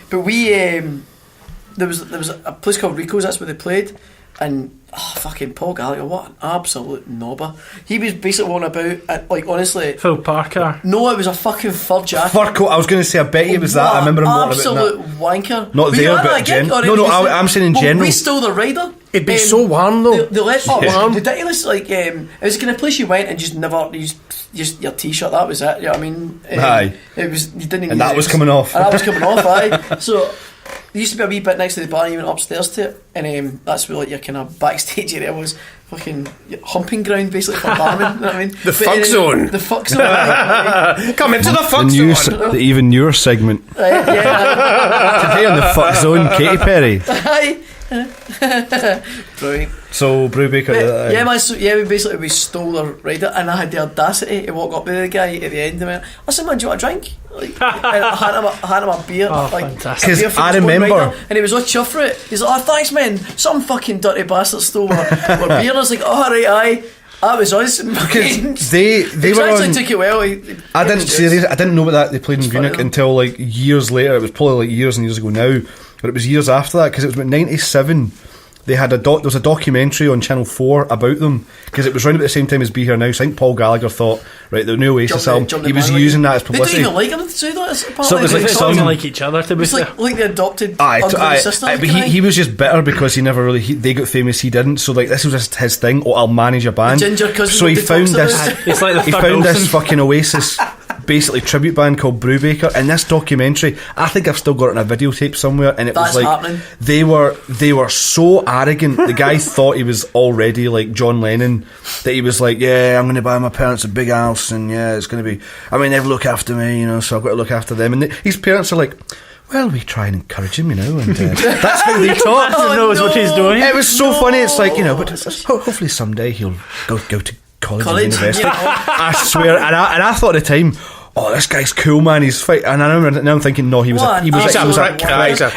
[SPEAKER 4] But we there was a place called Rico's. That's where they played, and fucking Paul Gallagher, what an absolute knobber. He was basically walking about, like honestly.
[SPEAKER 5] Phil Parker.
[SPEAKER 4] No, it was a fucking fur jacket.
[SPEAKER 6] Fur coat. I was going to say, I bet it was that. I remember him walking about
[SPEAKER 4] absolute wanker.
[SPEAKER 6] Not there, but no, I'm saying in general.
[SPEAKER 4] We stole the rider.
[SPEAKER 3] It'd be so warm though.
[SPEAKER 4] The ridiculous. Like it was the kind of place you went and just never used just your t-shirt. That was it. You know what I mean?
[SPEAKER 6] Aye.
[SPEAKER 4] It was. You didn't.
[SPEAKER 6] And that was coming off.
[SPEAKER 4] And that was coming off. Aye. So there used to be a wee bit next to the bar, and you went upstairs to it, and that's where like your kind of backstage area was. Fucking humping ground basically for barmen. You know what I mean?
[SPEAKER 3] The fuck zone.
[SPEAKER 4] The fuck zone. Right?
[SPEAKER 3] Come into the fuck zone.
[SPEAKER 6] The even newer segment. Today on the fuck zone, Katy Perry.
[SPEAKER 4] Brilliant.
[SPEAKER 6] So Brubaker.
[SPEAKER 4] We stole the rider, and I had the audacity to walk up to the guy at the end and went, "Listen, man, do you want a drink?" Like, and I had him a beer.
[SPEAKER 5] Oh,
[SPEAKER 4] like,
[SPEAKER 5] fantastic!
[SPEAKER 6] Because I remember,
[SPEAKER 4] and he was all chuffed for it. He's like, "Oh, thanks, man. Some fucking dirty bastard stole my beer." And I was like, "Oh, right, aye." That was us.
[SPEAKER 6] Because they were
[SPEAKER 4] actually
[SPEAKER 6] on,
[SPEAKER 4] took it well.
[SPEAKER 6] I didn't know about that. They played in Greenock until like years later. It was probably like years and years ago now, but it was years after that because it was about 97. They had there was a documentary on Channel 4 about them because it was around about the same time as Be Here Now. So I think Paul Gallagher thought, right, the new Oasis album, he was using that as publicity.
[SPEAKER 4] They don't even like him to say that.
[SPEAKER 6] So it was like
[SPEAKER 5] some like each other to be fair.
[SPEAKER 4] Like the adopted sister.
[SPEAKER 6] But he was just bitter because he never really. They got famous, he didn't. So like this was just his thing. Oh, I'll manage a band. So he found this.
[SPEAKER 5] It's like
[SPEAKER 6] he found this fucking Oasis. Basically tribute band called Brubaker, and this documentary I think I've still got it in a videotape somewhere, and it was like
[SPEAKER 4] happening.
[SPEAKER 6] they were so arrogant. The guy thought he was already like John Lennon, that he was like, yeah, I'm going to buy my parents a big house, and yeah, it's going to be, I mean, they look after me, you know, so I've got to look after them. And his parents are like, well, we try and encourage him, you know, and that's how they talk.
[SPEAKER 5] He knows what he's doing.
[SPEAKER 6] It was so funny. It's like, you know, but hopefully someday he'll go to college and university. I swear. And I thought at the time, oh, this guy's cool, man. He's fight. And I remember now I'm thinking, no, he was a prick,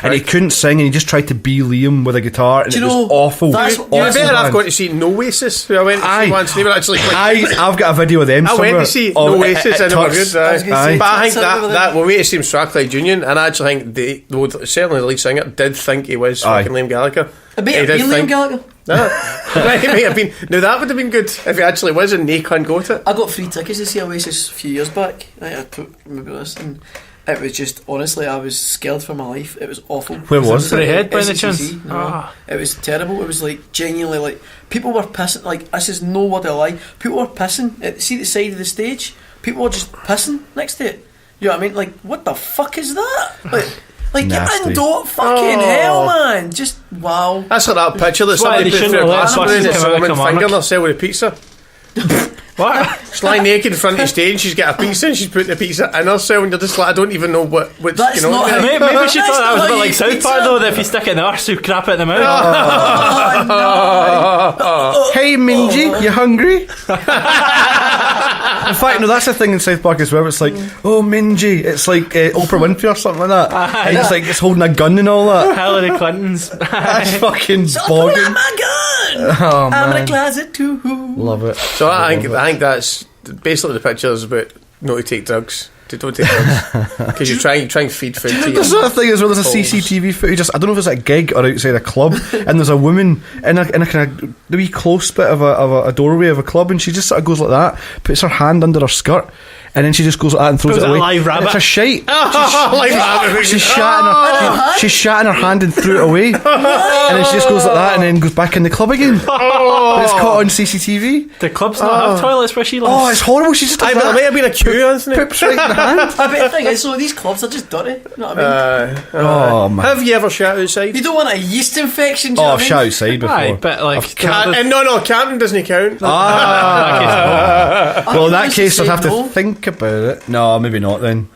[SPEAKER 6] and he couldn't sing, and he just tried to be Liam with a guitar, and it was awful.
[SPEAKER 3] You better have gone to see Oasis, who I went to see once. They were actually
[SPEAKER 6] I've got a video of them.
[SPEAKER 3] I went to see Oasis, and they were good.
[SPEAKER 4] But
[SPEAKER 3] I think that way to see him Strathclyde Union, and I actually think certainly the lead singer did think he was fucking Liam Gallagher.
[SPEAKER 4] Liam Gallagher.
[SPEAKER 3] Right, it may have been. Now that would have been good if he actually was, and Nikon got it.
[SPEAKER 4] I got free tickets to see Oasis a few years back. I remember this, and it was just, honestly, I was scared for my life. It was awful.
[SPEAKER 6] Where was
[SPEAKER 5] it? Head by the chance?
[SPEAKER 4] It was terrible. It was like genuinely like people were pissing. Like, this is no word of a lie. People were pissing. See the side of the stage. People were just pissing next to it. You know what I mean? Like, what the fuck is that? Like
[SPEAKER 6] Nasty.
[SPEAKER 4] Fucking hell, man. Just, wow.
[SPEAKER 3] That's like that picture that somebody put through a glass window and it's a woman fingering herself with a pizza.
[SPEAKER 5] What?
[SPEAKER 3] She's lying naked in front of the stage, she's got a pizza and she's putting the pizza in herself, and you're just like, I don't even know what's going on.
[SPEAKER 5] Maybe she thought that was a bit like South Park though, that if you stick it in the arse you crap it in the mouth.
[SPEAKER 4] No.
[SPEAKER 6] Hey Minji, you hungry? In fact, no, that's the thing in South Park as well. It's like, oh Minji, it's like Oprah Winfrey or something like that. And it's like it's holding a gun and all that.
[SPEAKER 5] Hillary Clinton's.
[SPEAKER 6] That's fucking
[SPEAKER 4] Stop
[SPEAKER 6] bogging.
[SPEAKER 4] pulling my gun.
[SPEAKER 6] Oh, man.
[SPEAKER 4] I'm in a closet too.
[SPEAKER 6] Love it.
[SPEAKER 3] So I think that's basically the picture is about not to take drugs. Don't take drugs because you try and feed food to you.
[SPEAKER 6] There's another thing as well. There's a CCTV footage. I don't know if it's at a gig or outside a club, and there's a woman in a kind of the wee close bit of a doorway of a club, and she just sort of goes like that, puts her hand under her skirt, and then she just goes like that and throws it away.
[SPEAKER 5] Live rabbit.
[SPEAKER 6] It's a shite. She's shat in her hand and threw it away, and then she just goes like that and then goes back in the club again. But it's caught on CCTV.
[SPEAKER 5] The clubs not have toilets where she lives.
[SPEAKER 6] Oh, it's horrible. She just does that.
[SPEAKER 3] There might have been a queue, hasn't it?
[SPEAKER 6] Poops right in the hand.
[SPEAKER 4] I bet the thing is, so these clubs are just dirty. You know what I mean?
[SPEAKER 6] Oh man.
[SPEAKER 3] Have you ever shat outside?
[SPEAKER 4] You don't want a yeast infection. Do you know
[SPEAKER 6] Oh,
[SPEAKER 4] what
[SPEAKER 6] I've
[SPEAKER 4] I
[SPEAKER 6] shat
[SPEAKER 4] mean?
[SPEAKER 6] outside before.
[SPEAKER 5] Aye, but like
[SPEAKER 3] No, Camden doesn't count.
[SPEAKER 6] Well, in that case, I'd have to
[SPEAKER 4] no.
[SPEAKER 6] think about it. No, maybe not then.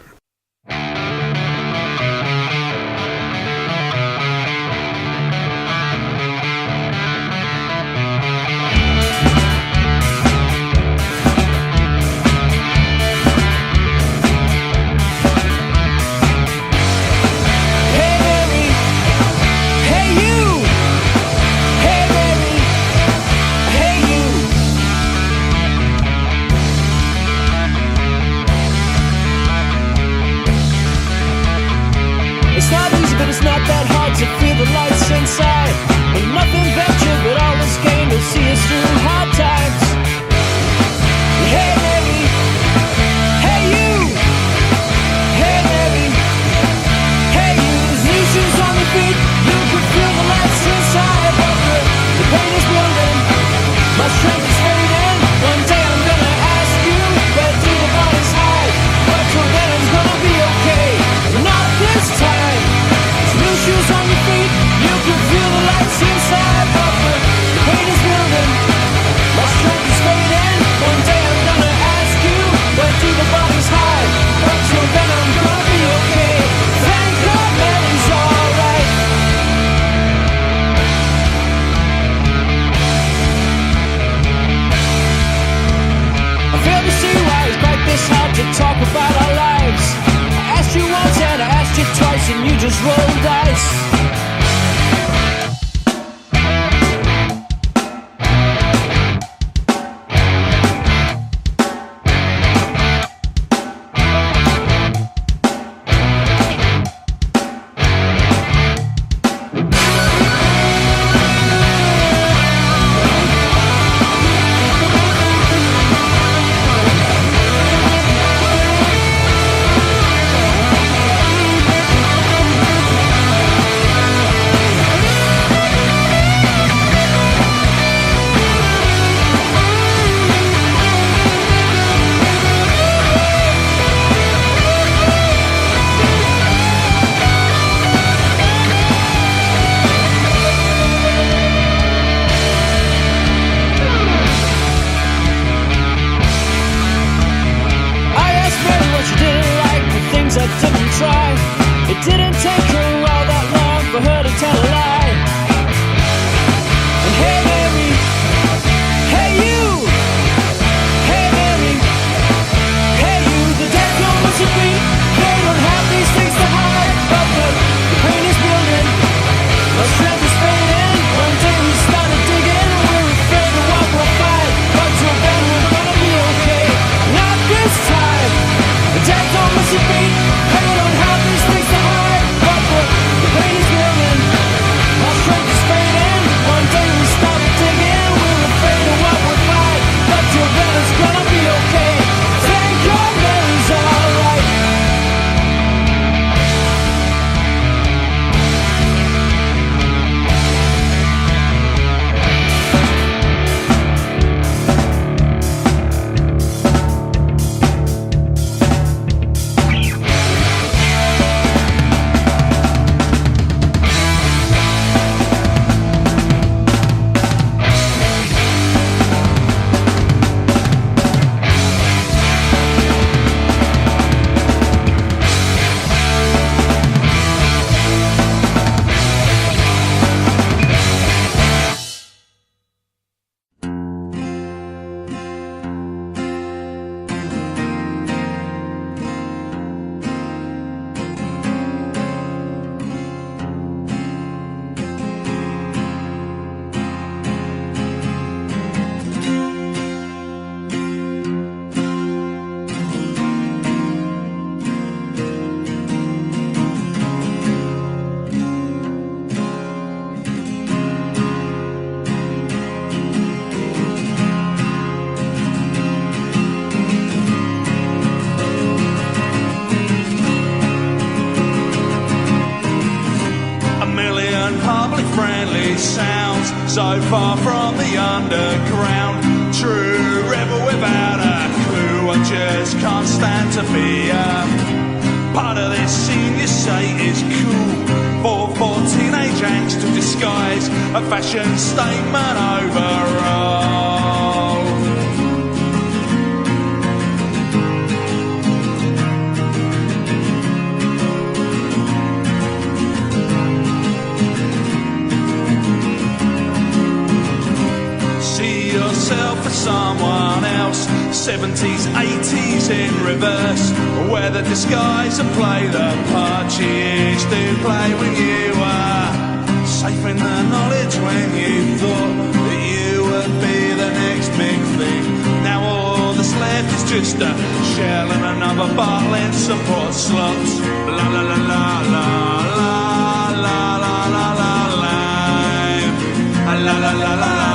[SPEAKER 8] sounds so far from the underground. True rebel without a clue, I just can't stand to be part of this scene. You say is cool for teenage angst to disguise a fashion statement overall. Yourself for someone else, 70s, 80s in reverse, where the disguise and play the part you used to play when you were safe in the knowledge when you thought that you would be the next big thing. Now all that's left is just a shell and another bottle in support slots. La la la la la la la la la la la la la la la.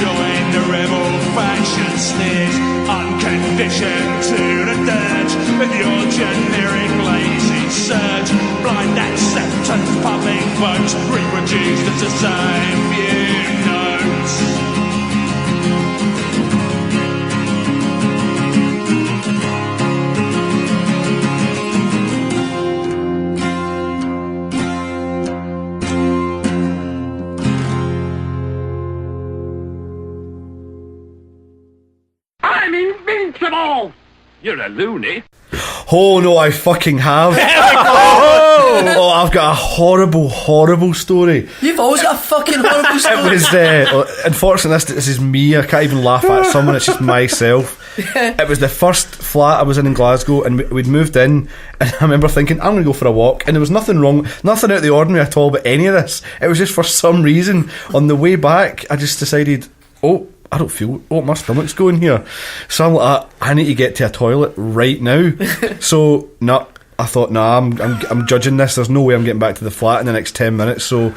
[SPEAKER 8] Join the rebel faction sneers, unconditioned to the dirge with your generic lazy surge. Blind acceptance, pumping votes, reproduced as the same few notes.
[SPEAKER 7] You're a loony.
[SPEAKER 6] Oh no, I fucking have. Oh, I've got a horrible story.
[SPEAKER 4] You've always got a fucking horrible story.
[SPEAKER 6] It was, unfortunately, this is me. I can't even laugh at someone. It's just myself. It was the first flat I was in Glasgow, and we'd moved in, and I remember thinking, I'm going to go for a walk, and there was nothing wrong, nothing out of the ordinary at all about any of this. It was just for some reason, on the way back, I just decided, I don't feel, my stomach's going here. So I'm like, I need to get to a toilet right now. So, I thought, I'm judging this. There's no way I'm getting back to the flat in the next 10 minutes. So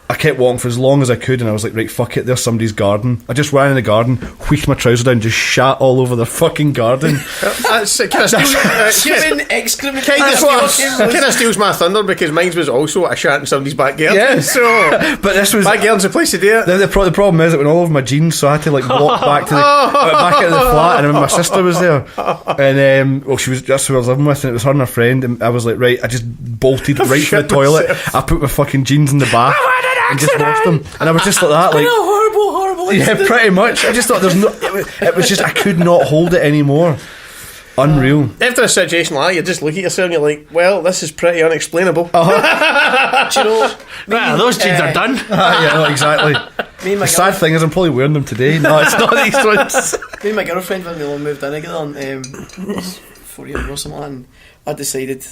[SPEAKER 6] I kept walking for as long as I could, and I was like, right, fuck it, there's somebody's garden. I just ran in the garden, wheeked my trousers down, just shat all over the fucking garden.
[SPEAKER 3] That's kind of
[SPEAKER 4] human excrement.
[SPEAKER 3] Kind of steals my thunder, because mine was also a shat in somebody's backyard.
[SPEAKER 6] Yeah,
[SPEAKER 3] so
[SPEAKER 6] but this was
[SPEAKER 3] backyard's a place to do it.
[SPEAKER 6] The problem is it went all over my jeans, so I had to like walk back to back into the flat, and my sister was there, and she was just who I was living with, and it was her and her friend, and I was like, right, I just bolted right to the toilet. I put my fucking jeans in the bath and just washed them, and I was just like that, like
[SPEAKER 4] horrible
[SPEAKER 6] incident. Yeah, pretty much. I just thought it was just, I could not hold it anymore. Unreal.
[SPEAKER 3] After a situation like that, you just look at yourself and you're like, well, this is pretty unexplainable.
[SPEAKER 4] Do you know,
[SPEAKER 5] those jeans are done.
[SPEAKER 6] Yeah, no, exactly. The sad thing is I'm probably wearing them today. No, it's not these ones.
[SPEAKER 4] Me and my girlfriend, when we all moved in together, and 4 years ago or something, and I decided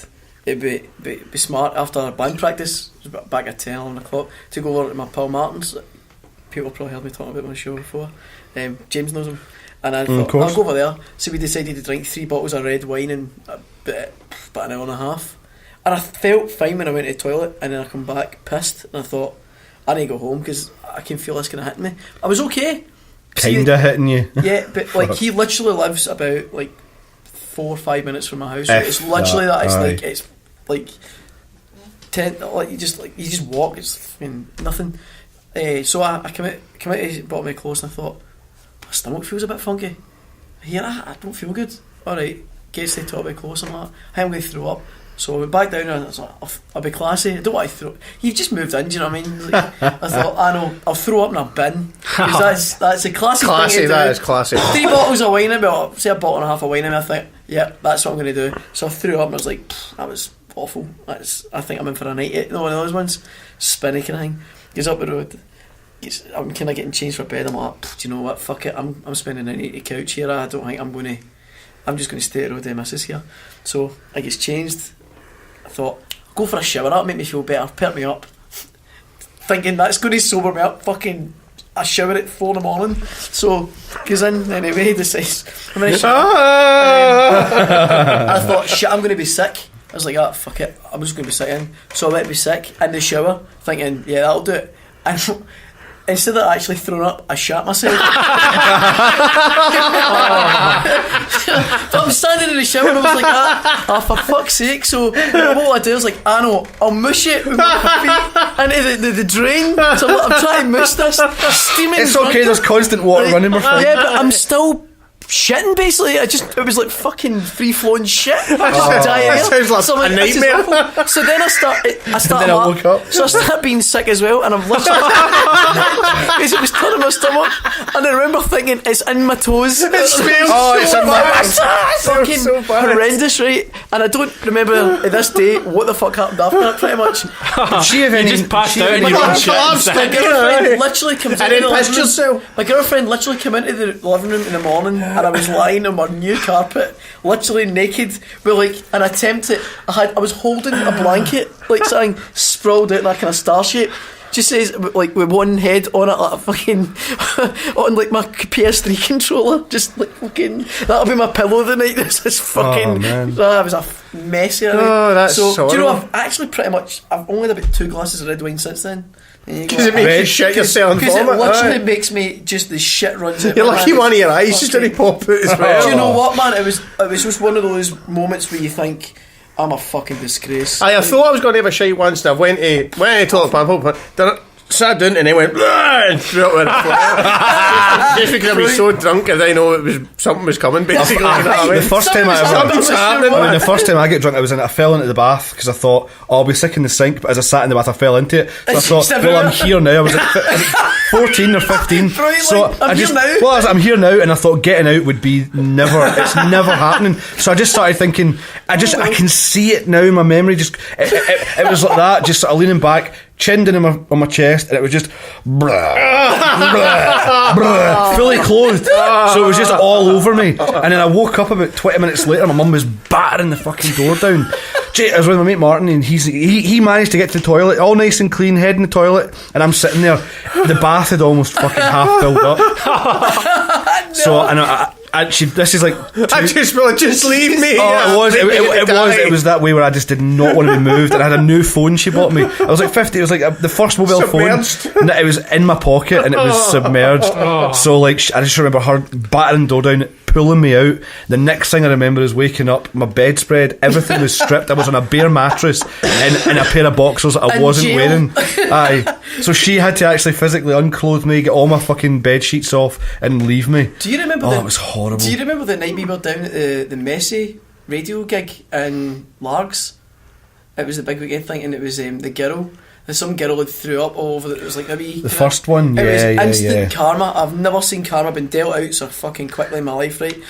[SPEAKER 4] it'd be smart after band practice, it was back at 10, 11 o'clock, to go over to my pal Martin's. People probably heard me talking about my show before. James knows him. And I thought, I'll go over there. So we decided to drink 3 bottles of red wine in about an hour and a half. And I felt fine when I went to the toilet, and then I come back pissed, and I thought, I need to go home because I can feel this kind of hitting me. I was okay.
[SPEAKER 6] Kinda hitting you.
[SPEAKER 4] Yeah, but like he literally lives about like 4 or 5 minutes from my house. It's literally that. It's like 10. Like you just walk. It's fucking nothing. So I come out to bottom of my clothes, and I thought, my stomach feels a bit funky. Here, I don't feel good. Alright, gets to the top of my clothes, I'm like, I'm going to throw up. So I went back down, and I was like, I'll be classy. I don't want to throw. You've just moved in, do you know what I mean? Like, I thought, I know, I'll throw up in a bin. Because that's a classy thing to do.
[SPEAKER 3] That is classy.
[SPEAKER 4] 3 bottles of wine, about say a bottle and a half of wine, and I think, yeah, that's what I'm going to do. So I threw up and I was like, that was awful. I think I'm in for a night. One of those ones, spinny kind of thing. Goes up the road. I'm kind of getting changed for bed. I'm like, do you know what? Fuck it. I'm spending a night at the couch here. I don't think I'm just going to stay at the road with missus here. So I get changed. I thought, go for a shower. That'll make me feel better. Perk me up. Thinking that's going to sober me up. Fucking, I shower at 4 a.m. So goes in anyway. Decides I'm in a shower. I thought, shit, I'm going to be sick. I was like, fuck it. I'm just going to be sitting. So I went to be sick in the shower, thinking, yeah, that'll do it. And instead of actually throwing up, I shat myself. But I'm standing in the shower and I was like, for fuck's sake. So what I do is like, I know, I'll mush it with my feet into the drain. So I'm trying to mush this, steaming.
[SPEAKER 6] It's okay, there's constant water running.
[SPEAKER 4] Yeah, but I'm still shitting basically. It was like fucking free flowing shit. Diarrhea.
[SPEAKER 3] Sounds like
[SPEAKER 4] so
[SPEAKER 3] a nightmare.
[SPEAKER 4] So then I woke up. So I start being sick as well, and I'm literally because it was turning my stomach, and I remember thinking it's in my toes.
[SPEAKER 3] It smells
[SPEAKER 4] it's
[SPEAKER 3] so bad.
[SPEAKER 4] Fucking
[SPEAKER 3] so bad.
[SPEAKER 4] horrendous, right? And I don't remember at this day what the fuck happened after that. Pretty much.
[SPEAKER 5] You just passed out and you went shit.
[SPEAKER 4] My girlfriend literally comes
[SPEAKER 3] and then pissed yourself.
[SPEAKER 4] My girlfriend literally came into the living room in the morning, and I was lying on my new carpet, literally naked, with like an attempt at. I was holding a blanket, like something sprawled out like in a star shape. Just says like with one head on it, like a fucking on like my PS3 controller. Just like fucking that'll be my pillow the night. This fucking it was a messy.
[SPEAKER 3] That's
[SPEAKER 4] so. Do you know I've only had about 2 glasses of red wine since then.
[SPEAKER 3] Because it makes you shit yourself and
[SPEAKER 4] because
[SPEAKER 3] vomit.
[SPEAKER 4] It literally makes me just the shit runs out.
[SPEAKER 3] You're lucky one of your eyes just didn't pop out as well.
[SPEAKER 4] Do you know what, man? It was just one of those moments where you think, I'm a fucking disgrace.
[SPEAKER 3] I thought I was going to have a shite once, and I went to toilet paper, sat down and then went and threw up with it. Just because I was so drunk and I know something was coming basically.
[SPEAKER 6] The first time I get drunk, I fell into the bath because I thought, I'll be sick in the sink, but as I sat in the bath I fell into it. So I thought, well, I'm here now. I was like 14 or 15. So I'm here now, and I thought getting out would be it's never happening. So I just started thinking, I can see it now in my memory. Just it was like that, just sort of leaning back, chinned in on my chest, and it was just fully clothed. So it was just all over me. And then I woke up about 20 minutes later, my mum was battering the fucking door down. I was with my mate Martin, and he managed to get to the toilet, all nice and clean, head in the toilet, and I'm sitting there. The bath had almost fucking half filled up. No. So, and this is like
[SPEAKER 3] just leave me.
[SPEAKER 6] It was that way where I just did not want to be moved, and I had a new phone she bought me. I was like 50. It was like the first mobile phone. It was in my pocket and it was submerged. So like I just remember her battering the door down, pulling me out. The next thing I remember is waking up, my bedspread, everything was stripped. I was on a bare mattress in a pair of boxers that I wasn't wearing. Aye. So she had to actually physically unclothe me, get all my fucking bed sheets off, and leave me.
[SPEAKER 4] Do you remember?
[SPEAKER 6] It was horrible.
[SPEAKER 4] Do you remember the night we were down at the MESi Radio gig in Largs? It was the big weekend thing, and it was the girl. Some girl had threw up all over. It was like
[SPEAKER 6] the first one.
[SPEAKER 4] It was instant karma. I've never seen karma been dealt out so fucking quickly in my life, right?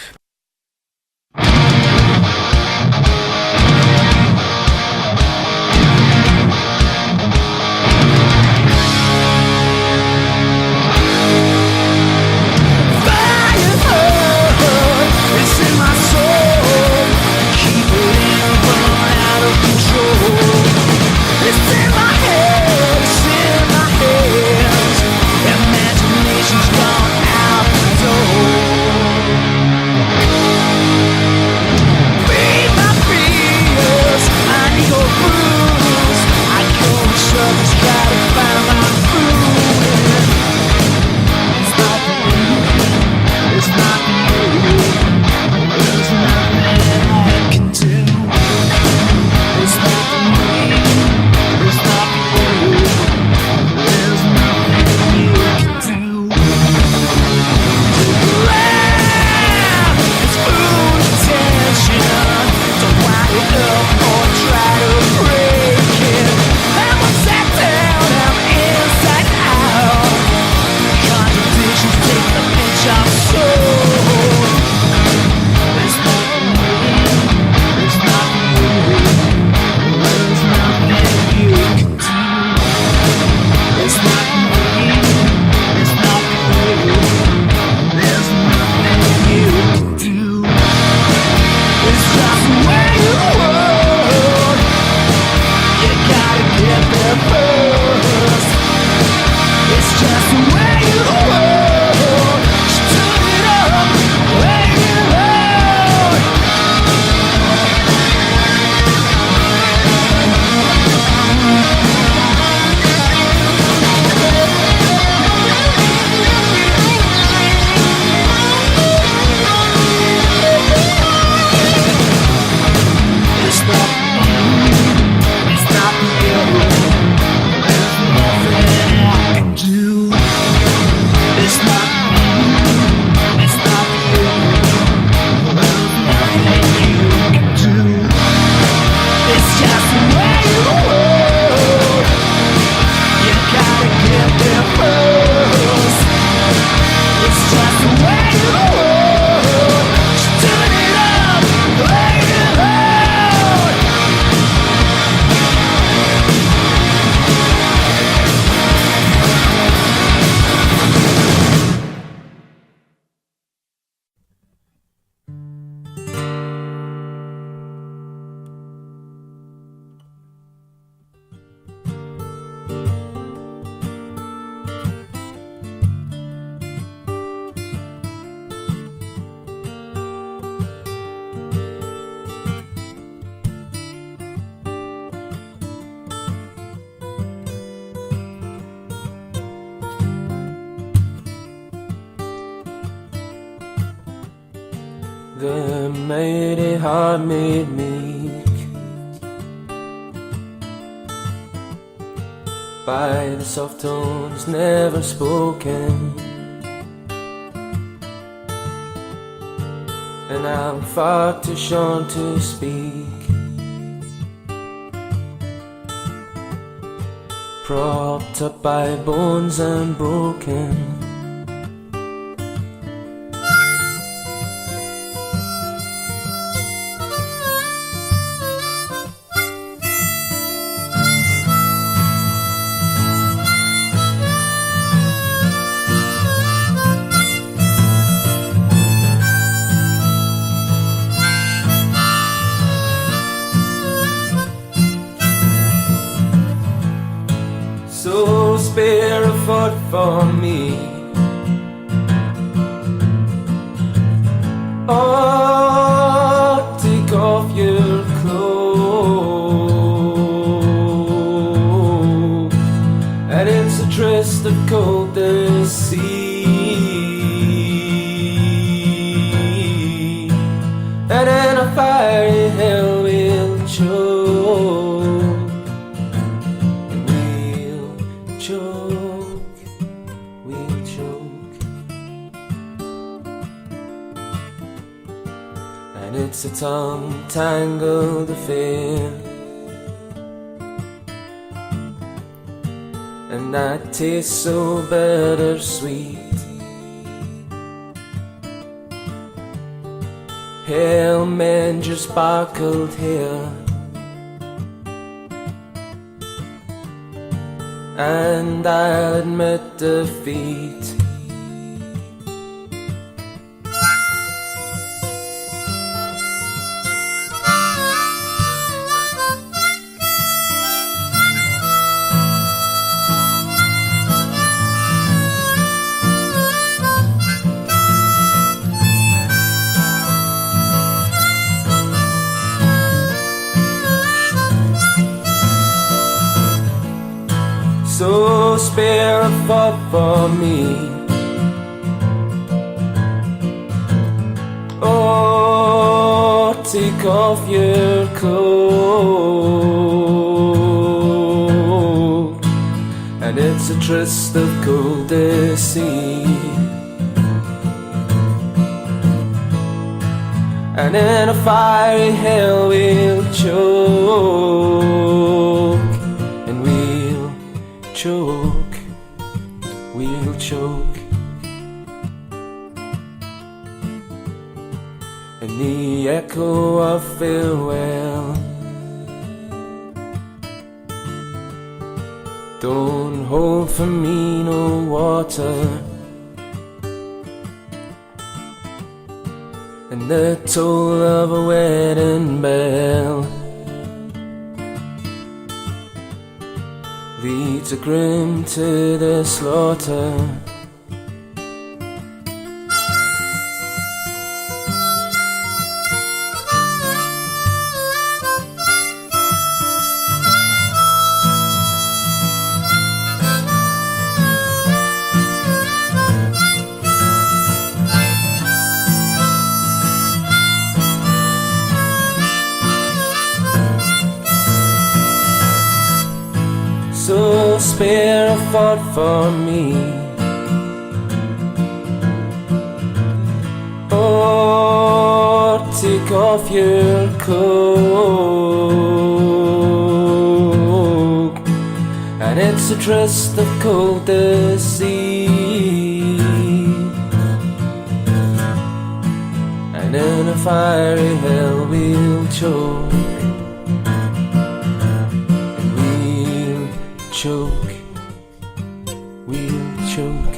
[SPEAKER 2] The mighty heart made meek by the soft tones never spoken, and I'm far too short to speak. Propped up by bones unbroken, so spare a thought for me. Oh, take off your clothes, and it's a tryst of cold deceit, and in a fiery hell we'll choke. We'll choke, and it's a tongue tangled affair, and that tastes so bittersweet. Hail mend your sparkled hair, and I'll admit defeat. So spare a thought for me. Oh, take off your cloak, and it's a tryst of cold deceit, and in a fiery hell we'll choke, and we'll choke, we'll choke, and the echo of farewell don't hold for me no water, and the toll of a wedding bell leads a groom to the slaughter. So spare a thought for me. Oh, take off your cloak, and it's a tryst of cold deceit, and in a fiery hell we'll choke, choke, we'll choke.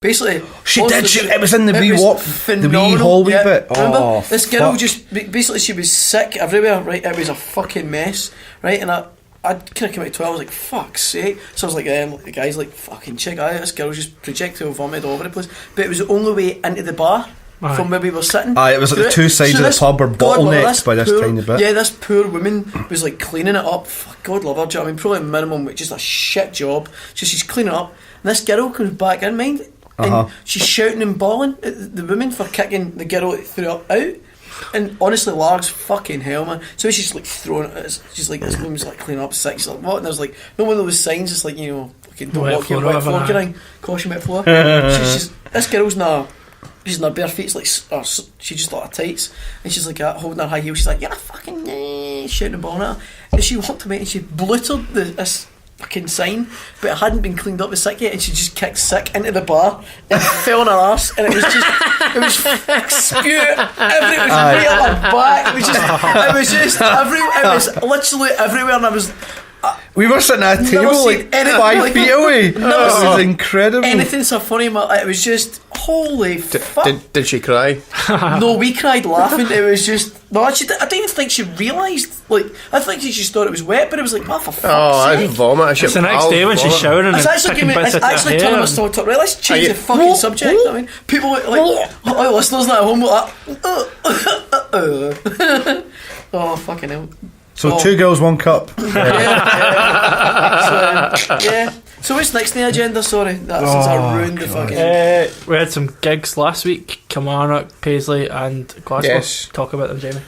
[SPEAKER 4] Basically,
[SPEAKER 6] she did. It was in the wee walk, the wee hallway bit.
[SPEAKER 4] Remember,
[SPEAKER 6] oh,
[SPEAKER 4] this girl
[SPEAKER 6] fuck.
[SPEAKER 4] just basically she was sick everywhere. Right, it was a fucking mess. Right, and I kind of came out to her. I was like, "Fuck's sake!" So I was like, "The guy's like, fucking check out this girl just projectile vomited all over the place." But it was the only way into the bar. from where we were sitting.
[SPEAKER 6] It was like the two sides of the pub were bottlenecked by this tiny bit.
[SPEAKER 4] Yeah, this poor woman was like cleaning it up. God love her, do you know what I mean? Probably minimum, just a shit job. So she's cleaning it up, and this girl comes back in, mind, and she's shouting and bawling at the woman for kicking the girl that threw her out. And honestly, Larg's fucking hell, man. So she's like throwing it. She's like, this woman's like cleaning up sick. She's like, what? And there's like, no one of those signs. It's like, fucking don't walk your wet floor, caution wet floor. She's this girl's now. She's in her bare feet, she just like her tights, and she's like holding her high heels. She's like, you're a fucking shouting and bawling at her. And she walked away and she blootered this fucking sign, but it hadn't been cleaned up with sick yet, and she just kicked sick into the bar and fell on her arse, and it was spew everywhere. It was right up her back. It was literally everywhere, and I was.
[SPEAKER 6] We were sitting at a table like 5 feet away. It was incredible.
[SPEAKER 4] Anything so funny, it was just holy fuck.
[SPEAKER 3] Did she cry?
[SPEAKER 4] No, we cried laughing. It was just I don't even think she realised. Like, I think she just thought it was wet, but it was like, oh, for fuck's sake.
[SPEAKER 3] I vomit.
[SPEAKER 5] It's the next day when she's showering.
[SPEAKER 4] It's actually telling us to talk. Right, let's change the fucking subject. I mean, people like listeners at home like oh fucking hell.
[SPEAKER 6] So 2 girls, 1 cup.
[SPEAKER 4] So what's next on the agenda? Sorry, since I ruined the fucking.
[SPEAKER 5] We had some gigs last week. Kilmarnock, Paisley, and Glasgow.
[SPEAKER 3] Yes.
[SPEAKER 5] Talk about them, Jamie.
[SPEAKER 3] Do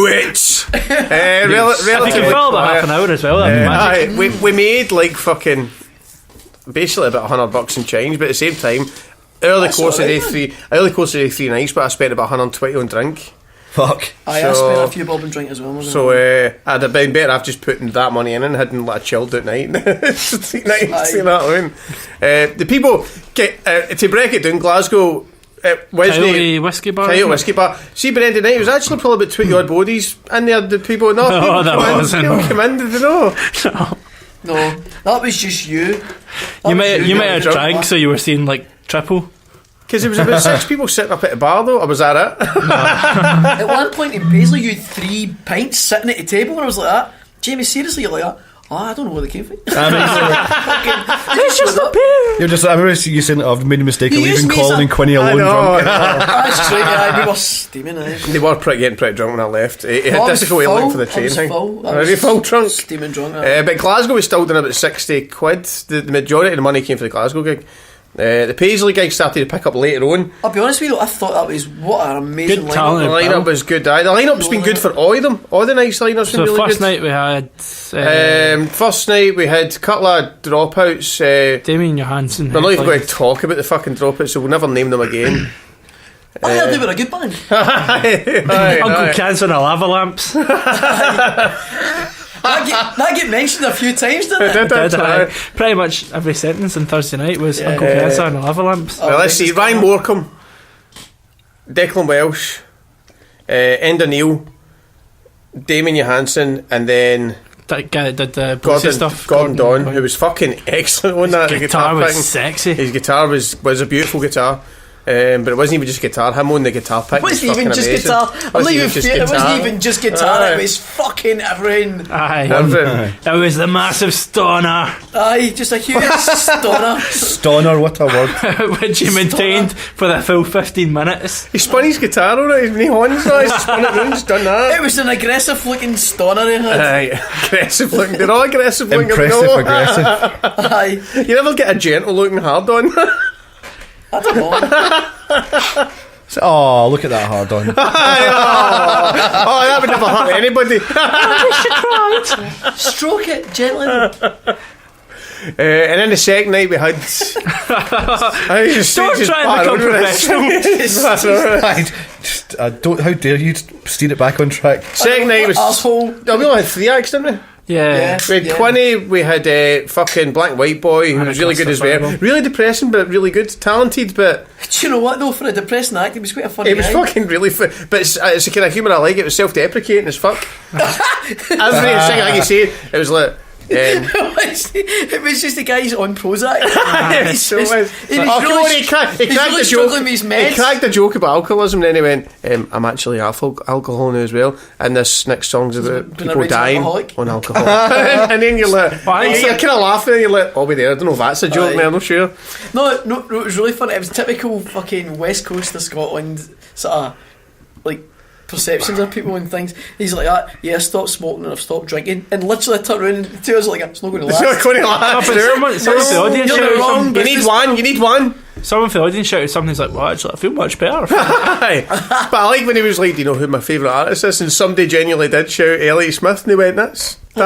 [SPEAKER 3] it.
[SPEAKER 5] I can fill about half an hour as well.
[SPEAKER 3] We made like fucking basically about $100 and change, but at the same time, early course of the 3 nights, but I spent about 120 on drink.
[SPEAKER 6] Fuck.
[SPEAKER 4] I spent a few bob and drink as well.
[SPEAKER 3] So I'd have been better off just putting that money in and hadn't like a chilled out night. 3 nights, you know what I mean? The people to break it down, Glasgow.
[SPEAKER 5] Coyote Whiskey Bar.
[SPEAKER 3] See, but end of the night, it was actually probably about 20 odd bodies in there. The people, no, people come in, did they know?
[SPEAKER 4] No, that was just you.
[SPEAKER 5] You might have drank, so you were seeing like triple.
[SPEAKER 3] Because there was about 6 people sitting up at the bar though, or was that it?
[SPEAKER 4] At one point in Paisley, you had 3 pints sitting at the table, and I was like that. Jamie, seriously, you're like that? I don't know where they came from.
[SPEAKER 5] It's just a beer.
[SPEAKER 6] I remember you saying I've made a mistake of leaving Colin and Quinny alone drunk.
[SPEAKER 4] That's right, we were steaming.
[SPEAKER 3] They were getting pretty drunk when I left. It had difficulty looking for the train thing. Full drunk.
[SPEAKER 4] Steaming drunk.
[SPEAKER 3] But Glasgow was still doing about 60 quid. The majority of the money came for the Glasgow gig. The Paisley gig started to pick up later on.
[SPEAKER 4] I'll be honest with you, I thought that was what an amazing lineup.
[SPEAKER 3] The lineup was good. The lineup's been good for all of them. All the nights lineups been really good.
[SPEAKER 5] So first night we had
[SPEAKER 3] a couple of dropouts.
[SPEAKER 5] Damien Johansson.
[SPEAKER 3] We're not even going to talk about the fucking dropouts, so we'll never name them again.
[SPEAKER 4] I heard they were a good band.
[SPEAKER 5] Uncle Cancer and Lava Lamps.
[SPEAKER 4] That get mentioned a few times, didn't
[SPEAKER 5] it? Pretty much every sentence on Thursday night was Uncle Cancer and Lava Lamps.
[SPEAKER 3] Well, let's see. Ryan Morecambe, Declan Welsh, Enda Neil, Damien Johansson, and then
[SPEAKER 5] that guy that did the
[SPEAKER 3] Gordon Don, who was fucking excellent on that.
[SPEAKER 5] His guitar was sexy.
[SPEAKER 3] His guitar was a beautiful guitar. But it wasn't even just guitar. Him on the guitar pick was fucking amazing. It wasn't
[SPEAKER 4] even just guitar. It was fucking everything.
[SPEAKER 5] It was the massive stoner.
[SPEAKER 4] Just a huge stoner.
[SPEAKER 6] Stoner, what a word.
[SPEAKER 5] Which he maintained for the full 15 minutes.
[SPEAKER 3] He spun his guitar on it. He horns on it. He spun it round. He's done that.
[SPEAKER 4] It was an aggressive looking stoner he had.
[SPEAKER 3] Aggressive looking. They're all aggressive looking.
[SPEAKER 6] Impressive aggressive.
[SPEAKER 3] You never get a gentle looking hard on.
[SPEAKER 4] I don't know.
[SPEAKER 6] Oh, look at that hard on.
[SPEAKER 3] That would never hurt anybody.
[SPEAKER 4] Stroke it gently.
[SPEAKER 3] And then the second night we had.
[SPEAKER 5] Don't try to become professional.
[SPEAKER 6] How dare you steer it back on track?
[SPEAKER 3] Second night was.
[SPEAKER 4] Asshole.
[SPEAKER 3] We only had 3 acts, didn't we?
[SPEAKER 5] Yeah.
[SPEAKER 3] We had Quinny, we had fucking Black and White Boy, who was really good as well. Really depressing, but really good. Talented, but.
[SPEAKER 4] Do you know what though? For a depressing act, it was quite a funny.
[SPEAKER 3] It was fucking really fun. But it's the kind of humour I like. It was self deprecating as fuck. Every single thing you said, it was like.
[SPEAKER 4] It was just the guy's on Prozac.
[SPEAKER 3] He's cracked the joke about alcoholism, and then he went, I'm actually alcohol now as well, and this next song's about people dying on alcohol. And then you're like, you're kind of laughing, and you're like, I'll be there, I don't know if that's a joke, man, I'm not sure.
[SPEAKER 4] No, it was really funny. It was typical fucking West Coast of Scotland sort of like perceptions of people and things. He's like that, I stopped smoking and I've stopped drinking, and literally I turned around and 2 hours like, it's not going to last.
[SPEAKER 3] It's not going to last.
[SPEAKER 5] Someone from the audience shouted,
[SPEAKER 3] you need one.
[SPEAKER 5] Someone from the audience shouted something. He's like, well, actually I feel much better.
[SPEAKER 3] But I like when he was like, do you know who my favourite artist is? And somebody genuinely did shout Elliott Smith, and he went, that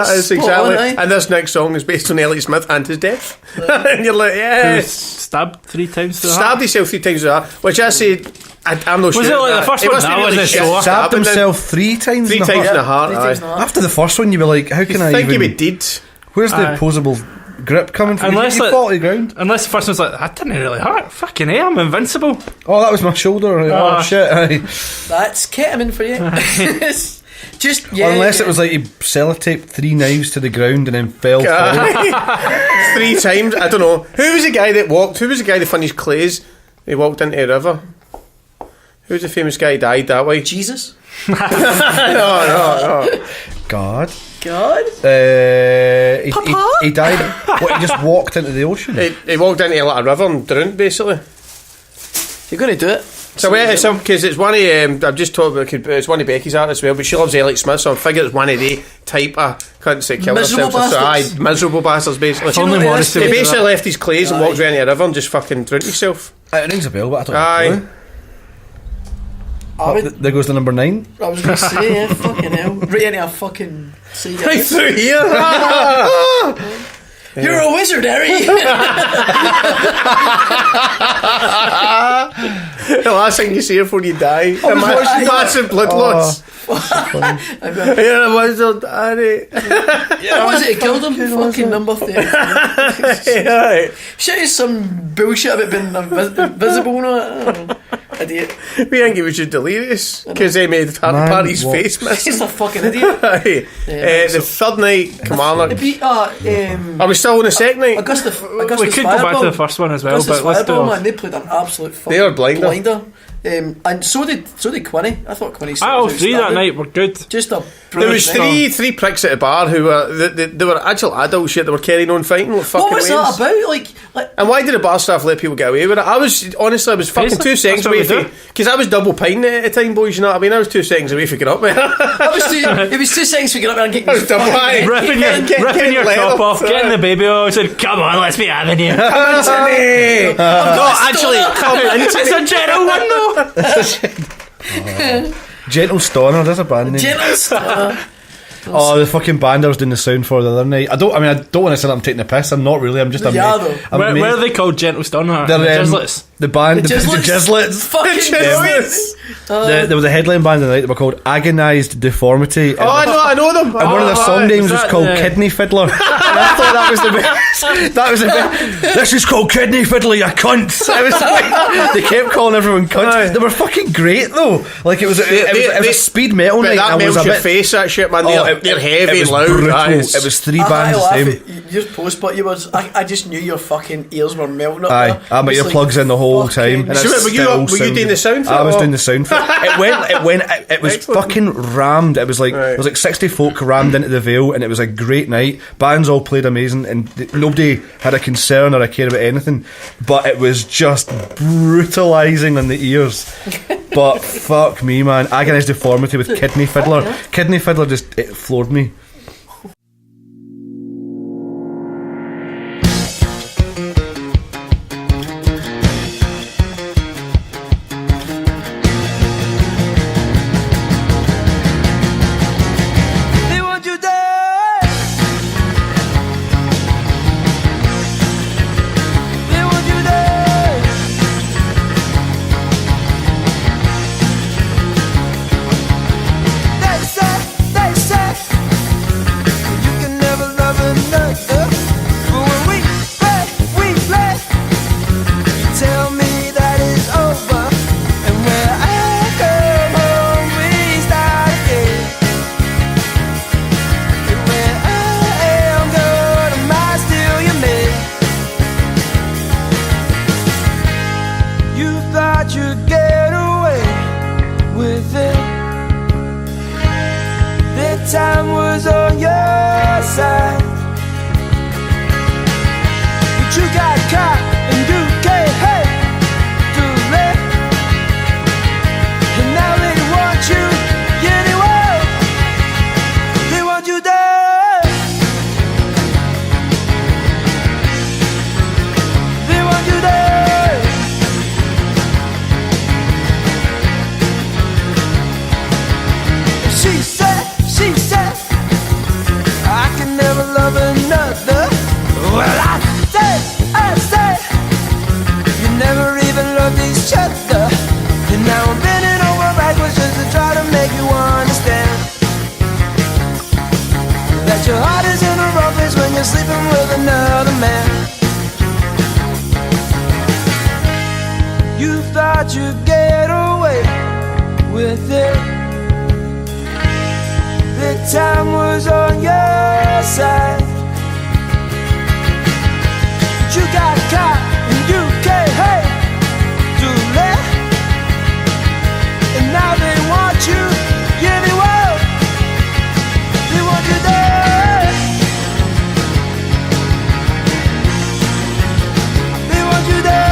[SPEAKER 3] is exactly on, and this next song is based on Elliott Smith and his death. And you're like, yeah,
[SPEAKER 5] stabbed 3 times to the heart.
[SPEAKER 3] Stabbed himself 3 times to the heart, which I said, I'm not sure.
[SPEAKER 5] Was it like the first one? That wasn't sure.
[SPEAKER 6] Stabbed himself 3 times in the heart. After the first one, you were like, how can I
[SPEAKER 3] think
[SPEAKER 6] even...
[SPEAKER 3] he did.
[SPEAKER 6] Where's the opposable grip coming from?
[SPEAKER 5] Unless
[SPEAKER 6] you fall to the ground.
[SPEAKER 5] Unless the first one's like, that didn't really hurt. Fucking hell, I'm invincible.
[SPEAKER 6] Oh, that was my shoulder. Oh shit.
[SPEAKER 4] That's ketamine for you. Just
[SPEAKER 6] unless it was like he sellotaped 3 knives to the ground and then fell forward
[SPEAKER 3] 3 times. I don't know. Who was the guy that finished Clays? He walked into a river. Who's the famous guy who died that way?
[SPEAKER 4] Jesus?
[SPEAKER 3] No.
[SPEAKER 6] God.
[SPEAKER 4] He
[SPEAKER 6] died. What, he just walked into the ocean?
[SPEAKER 3] He walked into a river and drowned, basically.
[SPEAKER 4] You're going to do it?
[SPEAKER 3] So because it's one of I've just talked about, it's one of Becky's artists as well, but she loves Elliott Smith, so I figured it's one of the type of cunts that kill themselves. Miserable bastards, basically. He basically left his Clays and walked around the river and just fucking drowned himself.
[SPEAKER 6] It rings a bell, but I don't know. There goes the number 9.
[SPEAKER 4] I was going to say, fucking hell. Right into a fucking sea.
[SPEAKER 3] Right through here.
[SPEAKER 4] You're a wizard, Harry.
[SPEAKER 3] The last thing you see before you die, massive blood loss. You're a wizard, Harry.
[SPEAKER 4] What was it? He killed him. Fucking number 30. Shit is some bullshit about being invisible. Idiot.
[SPEAKER 3] We think he was just delirious because they made Party's face miss.
[SPEAKER 4] He's a fucking idiot.
[SPEAKER 3] The third night, Commander. Are we still on the second night?
[SPEAKER 4] Augustus
[SPEAKER 5] we could go back to the first one as well,
[SPEAKER 4] Augustus
[SPEAKER 5] but let's do it.
[SPEAKER 4] Man, they played an absolute fucking
[SPEAKER 3] they were blinder.
[SPEAKER 4] And so did Quinny. I thought Quinny.
[SPEAKER 5] All 3 that night were good.
[SPEAKER 4] Just a.
[SPEAKER 3] There was three pricks at the bar who were they were actual adult shit. They were carrying on fighting. Like fucking
[SPEAKER 4] what was that about? Like,
[SPEAKER 3] and why did the bar staff let people get away with it? I was fucking 2 seconds away from, because I was double pining at the time, boys. You know what I mean? I was 2 seconds away from getting up there.
[SPEAKER 4] It was 2 seconds for getting up there and getting.
[SPEAKER 3] I was double
[SPEAKER 5] ripping your top off, getting the baby off. Said, "Come on, let's be having you."
[SPEAKER 3] Come into me. No, actually, come into
[SPEAKER 5] it's a gentle one though.
[SPEAKER 6] Gentle Stoner, there's a band name.
[SPEAKER 4] Gentle Stoner.
[SPEAKER 6] Oh, the fucking band I was doing the sound for the other night. I don't want to say that I'm taking the piss. I'm not really. I'm just a
[SPEAKER 5] where are they called? Gentle Stoner?
[SPEAKER 6] They're Jizzlets. The band, the Jizzlets.
[SPEAKER 4] Fucking Jizzlets.
[SPEAKER 6] There was a headline band tonight that were called Agonised Deformity.
[SPEAKER 3] I know them.
[SPEAKER 6] And one of their song names was called Kidney Fiddler. And I thought that was the best. That was the best. This is called Kidney Fiddler, you cunts. I was like, they kept calling everyone cunts. They were fucking great though. Like it was a speed metal night.
[SPEAKER 3] That melts your face. That shit, man. They're heavy and loud.
[SPEAKER 6] It was 3 bands the same.
[SPEAKER 4] Your post, but I just knew your fucking ears were melting up.
[SPEAKER 6] I had my earplugs in the whole time.
[SPEAKER 3] So were you doing the sound for it?
[SPEAKER 6] I was doing the sound for it. It was fucking rammed. It was like it was like 60 folk rammed into the Vale, and it was a great night. Bands all played amazing, and nobody had a concern or a care about anything. But it was just brutalising on the ears. But fuck me, man. Agonised Deformity with Kidney Fiddler. Kidney Fiddler it floored me.
[SPEAKER 2] time was on your side. But you got caught and you can't hate too late. And now they want you anyway. They want you dead. They want you dead. She said, I can never love another. Well, I said, you never even loved each other. And now I'm bending over backwards just to try to make you understand that your heart is in a rough place when you're sleeping with another man. You thought you'd get away with it. The time was on your side. But you got caught and you can't hate too late. And now they want you anyway. They want you dead. They want you dead.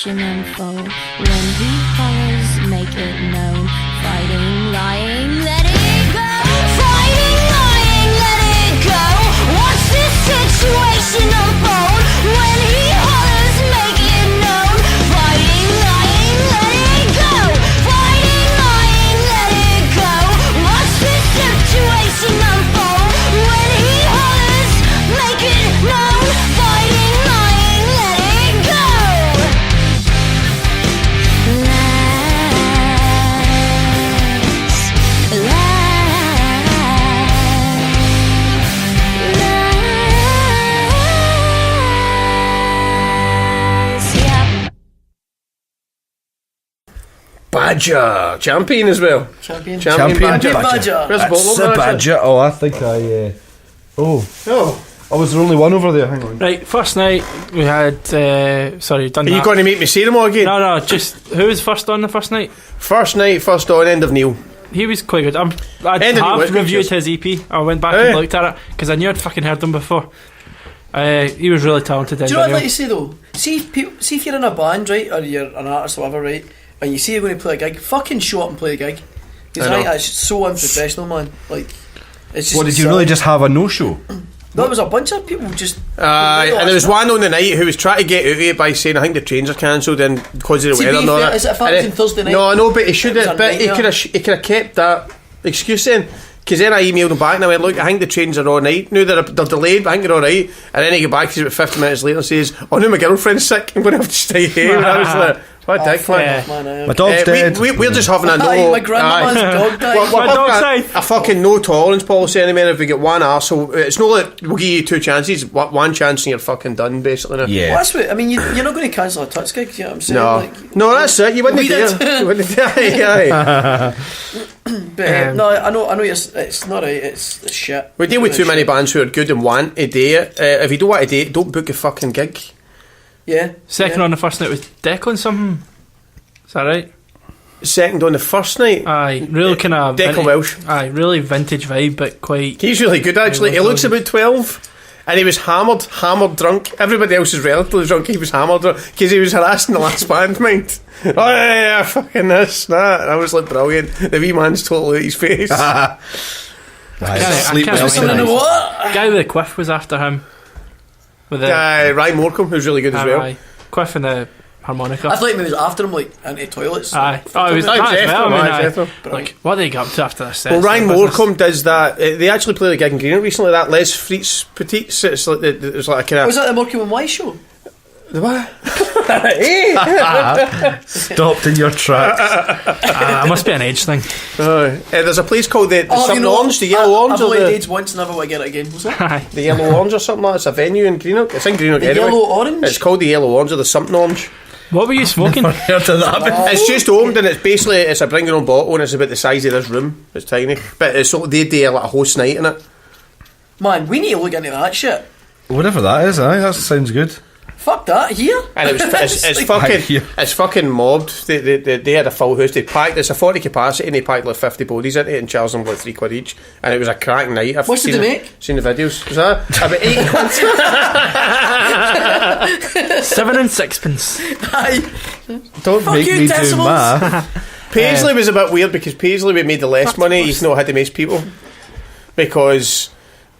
[SPEAKER 9] situation unfold. When he hollers, make it known. Fighting, lying, let it go. Fighting, lying, let it go. Watch this situation unfold. When he hollers, make it known. Fighting, lying, let it go. Fighting, lying, let it go. Watch this situation unfold. When he hollers, make it known. Fighting, lying, let it go.
[SPEAKER 3] Badger champion as well.
[SPEAKER 4] Champion
[SPEAKER 3] Badger.
[SPEAKER 4] Badger.
[SPEAKER 3] Where's the bottle
[SPEAKER 6] It's
[SPEAKER 3] of
[SPEAKER 6] a
[SPEAKER 3] that,
[SPEAKER 6] badger. Oh, I think I. I was the only one over there. Hang on.
[SPEAKER 5] Right, first night we had. Sorry, done
[SPEAKER 3] Are
[SPEAKER 5] that.
[SPEAKER 3] you going to make me say them all again?
[SPEAKER 5] No, just who was first on the first night?
[SPEAKER 3] First night, first on, End of Neil.
[SPEAKER 5] He was quite good. I
[SPEAKER 3] End of Neil was
[SPEAKER 5] have
[SPEAKER 3] good,
[SPEAKER 5] reviewed
[SPEAKER 3] cheers.
[SPEAKER 5] his EP. I went back and looked at it because I knew I'd fucking heard him before. He was really talented.
[SPEAKER 4] Do you know what I'd like to say though? See if you're in a band, right, or you're an artist or whatever, right, and you see you're going to play a gig, fucking show up and play a gig. Because I think that's so unprofessional, man. Like, it's just.
[SPEAKER 6] What, did you really just have a no-show?
[SPEAKER 4] There was a bunch of people just.
[SPEAKER 3] And there was one on the night who was trying to get out of it by saying I think the trains are cancelled and because of the weather and all that.
[SPEAKER 4] Is it a fact on Thursday night?
[SPEAKER 3] No, I know, but he should
[SPEAKER 4] It was
[SPEAKER 3] have.
[SPEAKER 4] a
[SPEAKER 3] But he
[SPEAKER 4] nightmare.
[SPEAKER 3] could have kept that excuse then. Because then I emailed him back and I went, look, I think the trains are all night. Now they're delayed, but I think they're all right. And then he got back to us about 50 minutes later and says, oh no, my girlfriend's sick, I'm going to have to stay here. And I was like, what a dick, man.
[SPEAKER 6] My dog's dead.
[SPEAKER 3] We're just having a no.
[SPEAKER 4] My grandma's dog died.
[SPEAKER 3] We're
[SPEAKER 5] My dog's
[SPEAKER 3] having
[SPEAKER 5] died.
[SPEAKER 3] a fucking no tolerance policy anymore if we get one arsehole. It's not like we'll give you two chances, one chance and you're fucking done, basically. Now.
[SPEAKER 6] Yeah.
[SPEAKER 4] Well, that's what I mean. You're not going to cancel a Tuts gig, you know what I'm saying?
[SPEAKER 3] No,
[SPEAKER 4] Like,
[SPEAKER 3] no, that's it. You wouldn't
[SPEAKER 4] we
[SPEAKER 3] do
[SPEAKER 4] did.
[SPEAKER 3] it. You wouldn't do it. Aye.
[SPEAKER 4] But no, I know. It's not right. It's shit.
[SPEAKER 3] We deal with
[SPEAKER 4] It's
[SPEAKER 3] too many
[SPEAKER 4] shit.
[SPEAKER 3] bands who are good and want to do it. If you don't want to do it, don't book a fucking gig.
[SPEAKER 4] Yeah.
[SPEAKER 5] Second on the first night was Declan something. Is that right?
[SPEAKER 3] Second on the first night.
[SPEAKER 5] Aye, real kind of
[SPEAKER 3] Declan Welsh.
[SPEAKER 5] Aye, really vintage vibe, but quite.
[SPEAKER 3] He's really good actually. He looks about 12. And he was hammered drunk. Everybody else is relatively drunk. He was hammered drunk because he was harassing the last band, mind. Oh yeah, fucking this, that. And I was like, brilliant. The wee man's totally out his face.
[SPEAKER 5] I
[SPEAKER 6] Sleep
[SPEAKER 5] can't
[SPEAKER 6] well
[SPEAKER 5] remember
[SPEAKER 6] tonight.
[SPEAKER 4] What?
[SPEAKER 5] Guy with the quiff was after him. With the
[SPEAKER 3] Ryan Morecambe, who's really good as well.
[SPEAKER 5] aye, quiff and the harmonica.
[SPEAKER 4] I thought he was after him, like into toilets.
[SPEAKER 5] Aye. Oh, it was
[SPEAKER 3] Aye,
[SPEAKER 5] that as well.
[SPEAKER 3] Jethro,
[SPEAKER 5] I mean,
[SPEAKER 3] aye,
[SPEAKER 5] aye.
[SPEAKER 3] Jethro.
[SPEAKER 5] Like, what are they got up to after this?
[SPEAKER 3] Well, Ryan
[SPEAKER 5] business?
[SPEAKER 3] Morecambe does that. They actually played a gig in Greenock recently. That Les Frites Petites. It's like it's like a kind of.
[SPEAKER 4] Was that the Morecambe and Wise show?
[SPEAKER 3] The what?
[SPEAKER 6] Stopped in your tracks.
[SPEAKER 5] It must be an age thing.
[SPEAKER 3] There's a place called the
[SPEAKER 4] Oh,
[SPEAKER 3] something orange, the yellow orange,
[SPEAKER 4] I've
[SPEAKER 3] or
[SPEAKER 4] only
[SPEAKER 3] the,
[SPEAKER 4] dated once, never want to get it again. Was that?
[SPEAKER 5] Aye.
[SPEAKER 3] the yellow orange or something like that. It's a venue in Greenock. It's in Greenock
[SPEAKER 4] The
[SPEAKER 3] anyway.
[SPEAKER 4] yellow orange?
[SPEAKER 3] It's called the yellow orange or the something orange.
[SPEAKER 5] What were you smoking?
[SPEAKER 6] Heard of that?
[SPEAKER 3] It's just owned and it's a bring your own bottle and it's about the size of this room. It's tiny, but it's so they do like a host night in it.
[SPEAKER 4] Man, we need to look into that shit.
[SPEAKER 6] Whatever that is, aye, that sounds good.
[SPEAKER 4] Fuck that here.
[SPEAKER 3] And it was it's
[SPEAKER 4] like-
[SPEAKER 3] fucking
[SPEAKER 6] Yeah.
[SPEAKER 3] it's fucking mobbed. They had a full house. They packed. It's a 40 capacity and they packed like 50 bodies into it and charged them like £3 each. And it was a cracking night. I've
[SPEAKER 4] What did
[SPEAKER 3] seen
[SPEAKER 4] they
[SPEAKER 3] it-
[SPEAKER 4] make?
[SPEAKER 3] Seen the videos. Was that about £8?
[SPEAKER 5] 7 and sixpence.
[SPEAKER 4] Aye.
[SPEAKER 6] Don't
[SPEAKER 4] Fuck
[SPEAKER 6] make
[SPEAKER 4] you,
[SPEAKER 6] me do
[SPEAKER 4] decimals.
[SPEAKER 6] math.
[SPEAKER 3] Paisley was a bit weird because Paisley we made the less money. He's not had to miss people because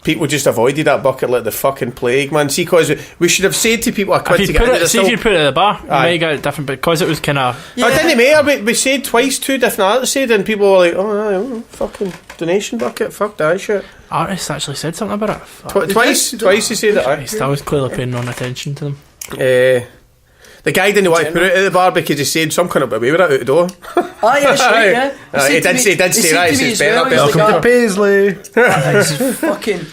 [SPEAKER 3] people just avoided that bucket like the fucking plague, man. See, because we should have said to people, I quit
[SPEAKER 5] If
[SPEAKER 3] to
[SPEAKER 5] you
[SPEAKER 3] get
[SPEAKER 5] put
[SPEAKER 3] into
[SPEAKER 5] it, see if you put it at the bar, you
[SPEAKER 3] Aye.
[SPEAKER 5] might get it different. But because it was kind of
[SPEAKER 3] I didn't matter. We said twice, two different artists said, and people were like, "Oh, fucking donation bucket, fuck that shit."
[SPEAKER 5] artists actually said something about it. Fuck.
[SPEAKER 3] Twice he said it.
[SPEAKER 5] Christ, I was clearly paying no attention to them.
[SPEAKER 3] The guy didn't want to put it at the bar because he said some kind of away with it out the door.
[SPEAKER 4] Aye, that's right, yeah.
[SPEAKER 3] He did say that. He says better.
[SPEAKER 6] Welcome to Paisley.
[SPEAKER 4] It's fucking...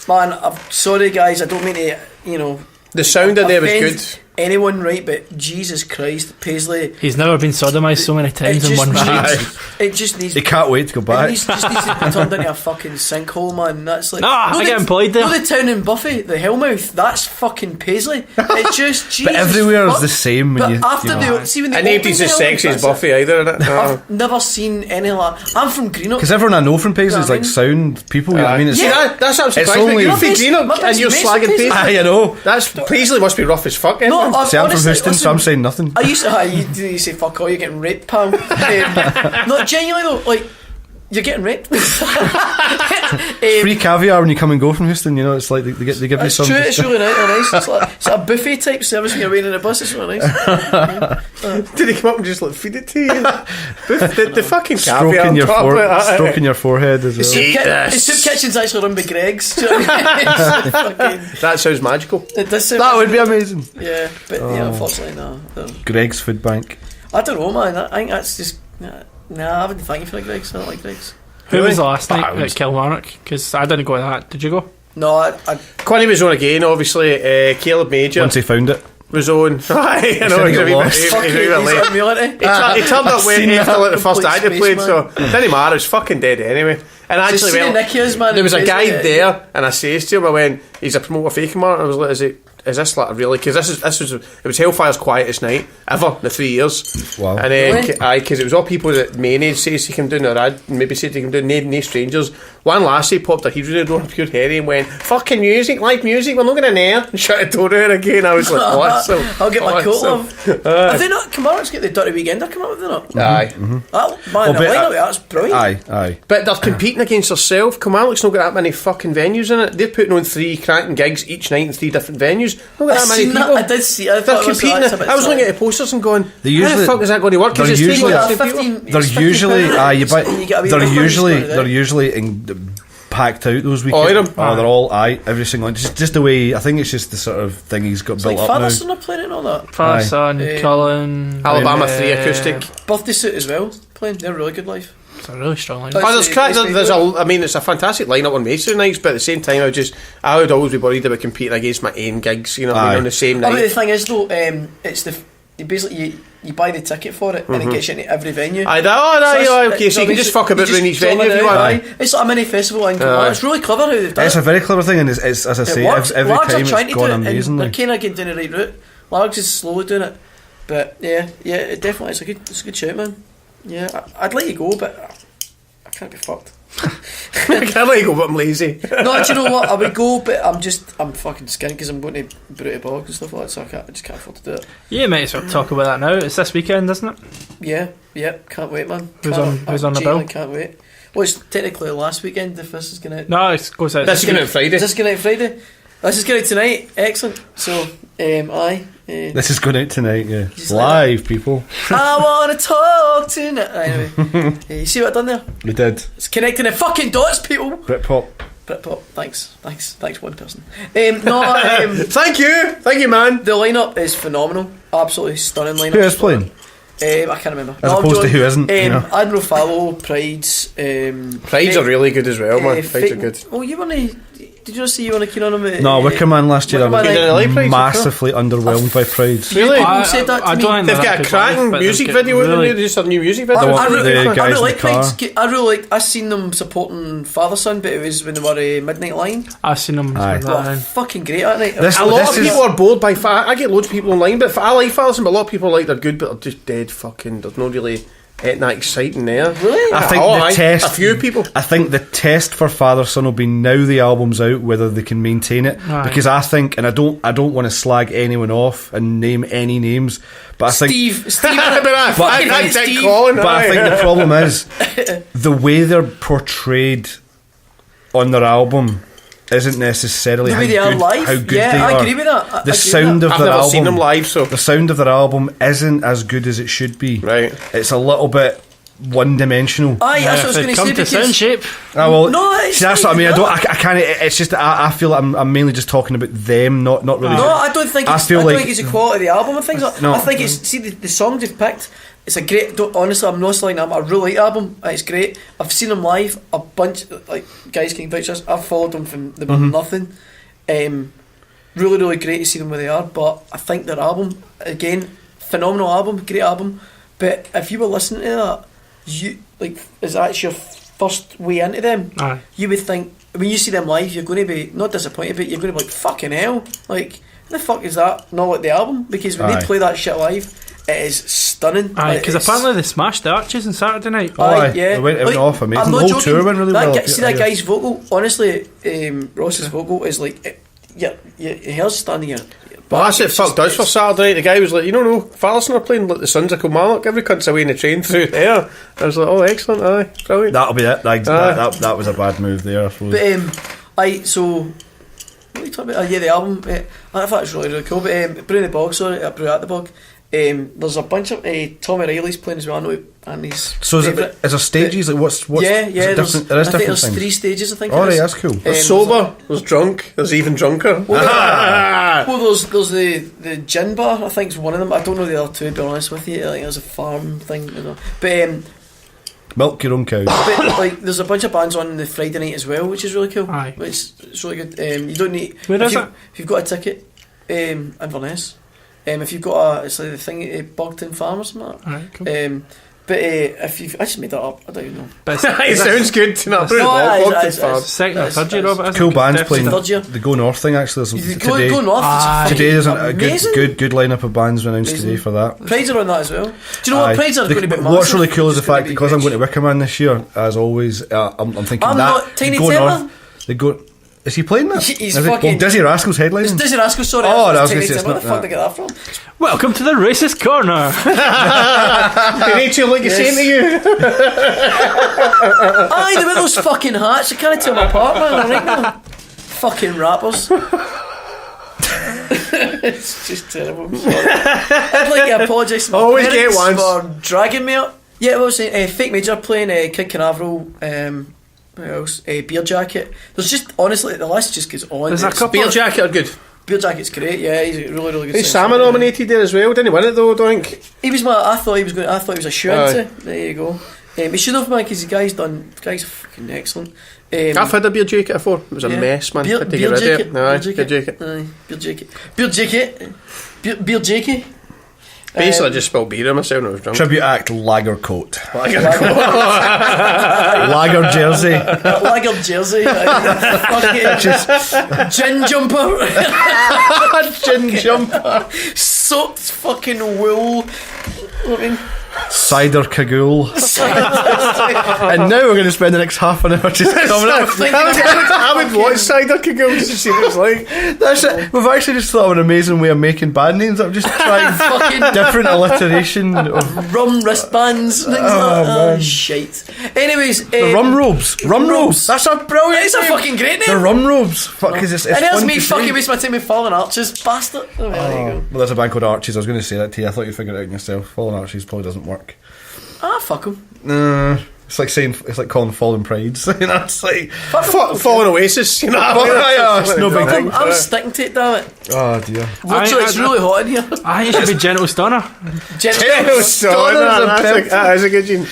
[SPEAKER 4] Man, I'm sorry guys, I don't mean to,
[SPEAKER 3] The sound in there was
[SPEAKER 4] offend
[SPEAKER 3] good.
[SPEAKER 4] anyone, right, but Jesus Christ, Paisley...
[SPEAKER 5] He's never been sodomised so many times in one street.
[SPEAKER 4] It just needs...
[SPEAKER 6] He can't wait to go
[SPEAKER 4] It
[SPEAKER 6] back.
[SPEAKER 4] just needs to be turned into a fucking sinkhole, man. That's like...
[SPEAKER 5] I get employed there.
[SPEAKER 4] No, the town in Buffy, the Hellmouth, that's fucking Paisley. It just, Jesus
[SPEAKER 6] But everywhere is
[SPEAKER 4] fuck.
[SPEAKER 6] the same.
[SPEAKER 4] But
[SPEAKER 6] When you,
[SPEAKER 4] after
[SPEAKER 6] you know.
[SPEAKER 4] the... See, when they
[SPEAKER 3] And nobody's
[SPEAKER 4] opened
[SPEAKER 3] as
[SPEAKER 4] the
[SPEAKER 3] sexy
[SPEAKER 4] Hellmouth,
[SPEAKER 3] as
[SPEAKER 4] that's
[SPEAKER 3] Buffy either, innit?
[SPEAKER 4] I've never seen any like that. I'm from Greenock.
[SPEAKER 6] Because everyone I know from Paisley is
[SPEAKER 4] Yeah, I
[SPEAKER 6] like
[SPEAKER 4] mean-
[SPEAKER 6] sound people. You know what I mean? It's,
[SPEAKER 3] See, that's what I'm
[SPEAKER 6] It's
[SPEAKER 3] surprised.
[SPEAKER 6] only-
[SPEAKER 3] You're from
[SPEAKER 4] My
[SPEAKER 3] Greenock
[SPEAKER 4] best
[SPEAKER 3] and you're
[SPEAKER 4] mate's
[SPEAKER 3] slagging
[SPEAKER 4] from
[SPEAKER 3] Paisley.
[SPEAKER 6] Aye, I know.
[SPEAKER 3] That's Paisley must be rough as fuck.
[SPEAKER 4] No,
[SPEAKER 6] See, I'm from Houston, so I'm saying nothing.
[SPEAKER 4] I used to, you say fuck all, you're getting raped, pal. Not genuinely though, like, you're getting raped.
[SPEAKER 6] Free caviar when you come and go from Houston, you know, it's like they give you some.
[SPEAKER 4] It's true, it's really nice. It's a buffet type service when you're waiting in a bus, it's really nice.
[SPEAKER 3] Did he come up and just like feed it to you? the fucking caviar
[SPEAKER 6] stroking your forehead as well.
[SPEAKER 4] His soup kitchen's actually run by Greg's. Do you know what I mean?
[SPEAKER 3] That sounds magical.
[SPEAKER 4] It does sound
[SPEAKER 6] that would be amazing.
[SPEAKER 4] Yeah, but unfortunately no.
[SPEAKER 6] Greg's Food Bank.
[SPEAKER 4] I don't know, man. I think that's just I wouldn't thank you for Greg's. I don't like Greg's.
[SPEAKER 5] Who was the last night at Kilmarnock? Because I didn't go to that. Did you go?
[SPEAKER 4] No,
[SPEAKER 3] Quinny was on again, obviously. Caleb Major
[SPEAKER 6] once he found it
[SPEAKER 3] was on. I know he's a wee bit late. He turned up way after like the first act he played, so it didn't matter. It was fucking dead anyway. And actually, there was a guy there, and I says to him, I went, "He's a promoter for Akemar," and I was like, "Is this like really?" Because it was Hellfire's quietest night ever in the 3 years.
[SPEAKER 6] Wow.
[SPEAKER 3] And then because it was all people that Manage says he can do, or I'd maybe said he can do, no strangers. One lassie popped her head through the door, pure Harry, and went, "Fucking music, live music, we're not going to nair," and shut the door out again. I was like, "What?" So
[SPEAKER 4] I'll get my coat off. Have they not? Kilmarnock's got the Dirty Weekender come up with it, not?
[SPEAKER 3] Aye.
[SPEAKER 4] The lineup, that's brilliant.
[SPEAKER 6] Aye.
[SPEAKER 3] But they're competing against themselves. Kilmarnock's not got that many fucking venues in it. They're putting on 3 cracking gigs each night in 3 different venues. Not got that many people.
[SPEAKER 4] I did see it.
[SPEAKER 3] They're competing. I was looking at the posters and going, how the fuck is that going to work?
[SPEAKER 6] They're usually packed out those weekends. They're all every single one. Just the way, I think it's just the sort of thing he's got built up now.
[SPEAKER 4] Father Son are playing and all that.
[SPEAKER 5] Father Son, Colin,
[SPEAKER 3] Alabama 3 acoustic.
[SPEAKER 4] Birthday Suit as well playing. They're really good live.
[SPEAKER 5] It's a really strong lineup.
[SPEAKER 3] It's a fantastic lineup on MESi nights, but at the same time, I would always be worried about competing against my own gigs. You know, on the same night.
[SPEAKER 4] But the thing is, though, it's you buy the ticket for it, and it gets you into every venue.
[SPEAKER 3] Okay, so you can just fuck about in each venue if you want.
[SPEAKER 4] It's like a mini festival, and it's really clever how they've done it.
[SPEAKER 6] It's a very clever thing, and it's as I say, every time it's gone amazingly.
[SPEAKER 4] They're kind of getting down the right route. Largs is slowly doing it, but it definitely it's a good shout, man. Yeah, I'd let you go, but I can't be fucked.
[SPEAKER 3] I can't let you go, but I'm lazy.
[SPEAKER 4] No, do you know what? I would go, but I'm fucking skint because I'm going to Bruty Bog and stuff like that, so I just can't afford to do it.
[SPEAKER 5] Yeah, might as well talk about that now. It's this weekend, isn't it?
[SPEAKER 4] Yeah, can't wait, man.
[SPEAKER 5] Who's on the bill?
[SPEAKER 4] Can't wait. Well, it's technically last weekend if this is going out.
[SPEAKER 5] No, it goes out.
[SPEAKER 3] This is going out Friday.
[SPEAKER 4] This is going out Friday. This is going out tonight. Excellent. So,
[SPEAKER 6] this is going out tonight, yeah. Live, people.
[SPEAKER 4] I want to talk tonight. Anyway, you see what I've done there?
[SPEAKER 6] We did.
[SPEAKER 4] It's connecting the fucking dots, people.
[SPEAKER 6] Britpop.
[SPEAKER 4] Thanks, one person.
[SPEAKER 3] Thank you, man.
[SPEAKER 4] The lineup is phenomenal. Absolutely stunning lineup.
[SPEAKER 6] Who is playing?
[SPEAKER 4] I can't remember.
[SPEAKER 6] As opposed to who isn't.
[SPEAKER 4] Admiral Fallow, Pride's.
[SPEAKER 3] Pride's are really good as well, man. Pride's are good.
[SPEAKER 4] Oh, did you see you want to keen on him?
[SPEAKER 6] No, Wickerman last year. I was massively underwhelmed by Pride's.
[SPEAKER 3] Really?
[SPEAKER 4] People said that to me.
[SPEAKER 3] They've got a cracking music video. They just have a new music video.
[SPEAKER 4] I really like Pride's. I seen them supporting Father Son, but it was when they were a Midnight Line.
[SPEAKER 5] I seen them.
[SPEAKER 4] Fucking great that night.
[SPEAKER 3] A lot of people are bored by. I get loads of people online, but I like Father Son. But a lot of people like they're good, but they're just dead fucking. There's no really. Ain't that exciting there?
[SPEAKER 4] Really?
[SPEAKER 6] I think
[SPEAKER 3] a few people.
[SPEAKER 6] I think the test for Father Son will be now the album's out whether they can maintain it. Because I think, and I don't want to slag anyone off and name any names, but I think
[SPEAKER 4] Steve.
[SPEAKER 6] But I think the problem is the way they're portrayed on their album isn't necessarily how good they are.
[SPEAKER 4] I agree with that.
[SPEAKER 6] The sound of their album.
[SPEAKER 3] I've never seen them live, so
[SPEAKER 6] the sound of their album isn't as good as it should be.
[SPEAKER 3] Right.
[SPEAKER 6] It's a little bit one-dimensional.
[SPEAKER 4] That's what I was going to say.
[SPEAKER 5] Come to SoundShape.
[SPEAKER 6] That's what I mean. I can't. It's just I feel like I'm mainly just talking about them, not really.
[SPEAKER 4] No, I don't think. I don't think it's the quality of the album and things.
[SPEAKER 6] No.
[SPEAKER 4] I think it's the songs they've picked. It's a great. Honestly, I'm not saying I really like the album. It's great. I've seen them live a bunch. Like guys can vouch this. I've followed them from they were nothing. Really great to see them where they are. But I think their album again, phenomenal album, great album. But if you were listening to that, is that your first way into them? You would think when you see them live, you're going to be not disappointed, but you're going to be like fucking hell. Like who the fuck is that? Not like the album because when they play that shit live. It is stunning.
[SPEAKER 5] Because apparently they smashed the Arches on Saturday night.
[SPEAKER 6] It went off amazing. The whole tour went really well.
[SPEAKER 4] See that guy's vocal? Honestly, Ross's vocal is like, your hair's standing here.
[SPEAKER 3] But that's it fucked us for Saturday night. The guy was like, you don't know, Fallerson are playing like the Sons of Kilmarnock. Every cunt's away in the train through there. I was like, oh, excellent, aye, brilliant.
[SPEAKER 6] That'll be it. That was a bad move there, I suppose.
[SPEAKER 4] But so what are you talking about? The album. I thought it was really cool. But Brew in the Bog, Brew at the Bog. There's a bunch of Tommy Riley's playing as well, I know, and he's
[SPEAKER 6] so is there stages? Like what's
[SPEAKER 4] yeah,
[SPEAKER 6] there's
[SPEAKER 4] there's 3 stages, I think.
[SPEAKER 6] Oh, right, that's cool.
[SPEAKER 3] There's sober, there's drunk, there's even drunker.
[SPEAKER 4] Well, there's the gin bar, I think is one of them. I don't know the other two, to be honest with you. I think there's a farm thing, you know. But
[SPEAKER 6] milk your own cow.
[SPEAKER 4] But like, there's a bunch of bands on the Friday night as well, which is really cool.
[SPEAKER 5] Aye.
[SPEAKER 4] It's really good. You don't need.
[SPEAKER 5] Where is it?
[SPEAKER 4] If you've got a ticket, Inverness. If you've got it's like the thing at Bogton Farm or something.
[SPEAKER 5] Alright, cool.
[SPEAKER 4] But if you've, I just made that up. I don't even know.
[SPEAKER 3] It sounds good to know.
[SPEAKER 5] Second or third year of it.
[SPEAKER 6] Cool bands playing
[SPEAKER 4] the
[SPEAKER 6] Go North thing. Actually,
[SPEAKER 4] Go North.
[SPEAKER 6] Today there's a good lineup of bands announced today for that.
[SPEAKER 4] Prides are on that as well. Do you know what Prides are going to be massive?
[SPEAKER 6] What's really cool is the fact because I'm going to Wickerman this year, as always. I'm thinking
[SPEAKER 4] I'm
[SPEAKER 6] that
[SPEAKER 4] not Tiny
[SPEAKER 6] Go
[SPEAKER 4] Taylor.
[SPEAKER 6] North. They go. Is he playing that?
[SPEAKER 4] He's fucking.
[SPEAKER 6] Well, Dizzy Rascal's headlining.
[SPEAKER 4] It's Dizzy Rascal, sorry.
[SPEAKER 6] Oh, I was going to say it's
[SPEAKER 4] where
[SPEAKER 6] not
[SPEAKER 4] the fuck
[SPEAKER 6] that.
[SPEAKER 4] did I get that from?
[SPEAKER 5] Welcome to the Racist Corner.
[SPEAKER 3] Rachel, like you're saying to you.
[SPEAKER 4] Aye, they wear those fucking hats. I can't tell them apart, man. I think them. Fucking rappers. It's just terrible. I'm sorry. I'd like to apologise to my
[SPEAKER 3] Always get
[SPEAKER 4] parents
[SPEAKER 3] once.
[SPEAKER 4] for dragging me up. Yeah, I was saying, Fake Major playing Kid Canaveral. Who else? Beer Jacket. There's just, honestly, the list just goes on.
[SPEAKER 5] There's a couple
[SPEAKER 3] Beer Jacket are good.
[SPEAKER 4] Beer Jacket's great, yeah, he's a really, really good
[SPEAKER 3] He's
[SPEAKER 4] singer.
[SPEAKER 3] Sama nominated there as well, didn't he win it though, I don't think?
[SPEAKER 4] I thought he was a shoe-in to. There you go. He should have, man, because the guy's fucking excellent.
[SPEAKER 3] I've had a Beer Jacket before. It was a mess, man. Had to get rid of it. Beer Jacket. Beer Jacket. Basically, I just spilled beer on myself and I was drunk.
[SPEAKER 6] Tribute act Lager Coat. Lager Jersey.
[SPEAKER 4] Lager Jersey. Fucking gin jumper.
[SPEAKER 3] Gin jumper.
[SPEAKER 4] Soaked fucking wool. I mean,
[SPEAKER 6] Cider Cagoule. And now we're going to spend the next half an hour just coming up.
[SPEAKER 3] I would watch Cider Cagoule just to see what it's like.
[SPEAKER 6] That's it. We've actually just thought of an amazing way of making band names. I'm just trying fucking different alliteration of
[SPEAKER 4] rum wristbands and things like that. Oh, shite. Anyways,
[SPEAKER 6] the rum robes. Rum robes. That's a brilliant.
[SPEAKER 4] It's a fucking great name.
[SPEAKER 6] The rum robes. Fuck, because it's
[SPEAKER 4] and there's
[SPEAKER 6] fun
[SPEAKER 4] me
[SPEAKER 6] to
[SPEAKER 4] fucking
[SPEAKER 6] say.
[SPEAKER 4] waste my time with Fallen Arches, bastard. Oh, there you go.
[SPEAKER 6] Well, there's a band called Arches. I was going to say that to you. I thought you'd figure it out yourself. Fallen Arches probably doesn't work.
[SPEAKER 4] Fuck them.
[SPEAKER 6] It's like saying, it's like calling Fallen Prides. You know, it's like
[SPEAKER 3] Fallen Oasis, you know.
[SPEAKER 6] It's no big thing.
[SPEAKER 4] I'm sticking to it, damn it.
[SPEAKER 6] Oh dear.
[SPEAKER 4] Literally, it's really hot in here.
[SPEAKER 5] I think it should be Gentle Stunner.
[SPEAKER 3] Gentle Stunner. That's a good tune.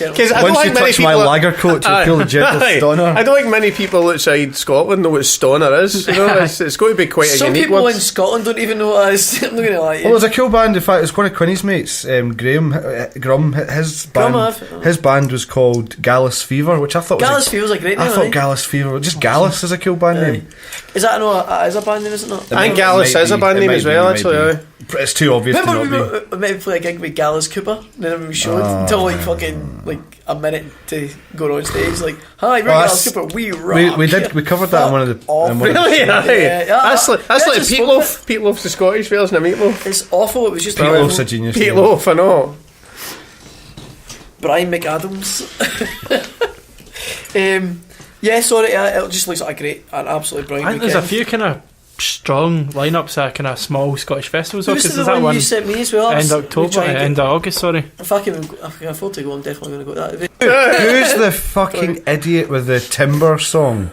[SPEAKER 6] Once you touch my lager coat, you feel the Gentle Stunner.
[SPEAKER 3] I don't think many people outside Scotland know what Stunner is. You know, it's got to be quite a
[SPEAKER 4] Some
[SPEAKER 3] unique
[SPEAKER 4] people
[SPEAKER 3] word.
[SPEAKER 4] in Scotland don't even know what it is. I'm not going to lie to you.
[SPEAKER 6] Well, there's a cool band. In fact, it's one of Quinny's mates, Graham Grum. His band was called Gallus Fever, which I thought
[SPEAKER 4] Gallus Fever's a great name.
[SPEAKER 6] I thought Gallus Fever. Just Gallus is a cool band name.
[SPEAKER 4] Is that is a band name? Is it not?
[SPEAKER 3] I think Gallus is a band name as well. Actually,
[SPEAKER 6] it's too obvious.
[SPEAKER 4] Remember we maybe play a gig with Gallus Cooper, and then we showed until like fucking like a minute to go on stage. Like, hi, we're Gallus Cooper. We rock.
[SPEAKER 6] We covered that in one of the.
[SPEAKER 3] Really? Yeah. That's like Peatloaf. Peatloaf's the Scottish version of Meatloaf.
[SPEAKER 4] It's awful. It was just
[SPEAKER 6] Peatloaf's a genius.
[SPEAKER 3] Peatloaf, I know.
[SPEAKER 4] Brian McAdams. Yeah, sorry. It just looks like an absolutely brilliant.
[SPEAKER 5] I think there's a few kind of strong lineups at kind of small Scottish festivals.
[SPEAKER 4] This is the one you sent me as well.
[SPEAKER 5] End October, end of August. Sorry.
[SPEAKER 4] If I can afford to go, I'm definitely going to go that.
[SPEAKER 6] Who's the fucking idiot with the Timber song?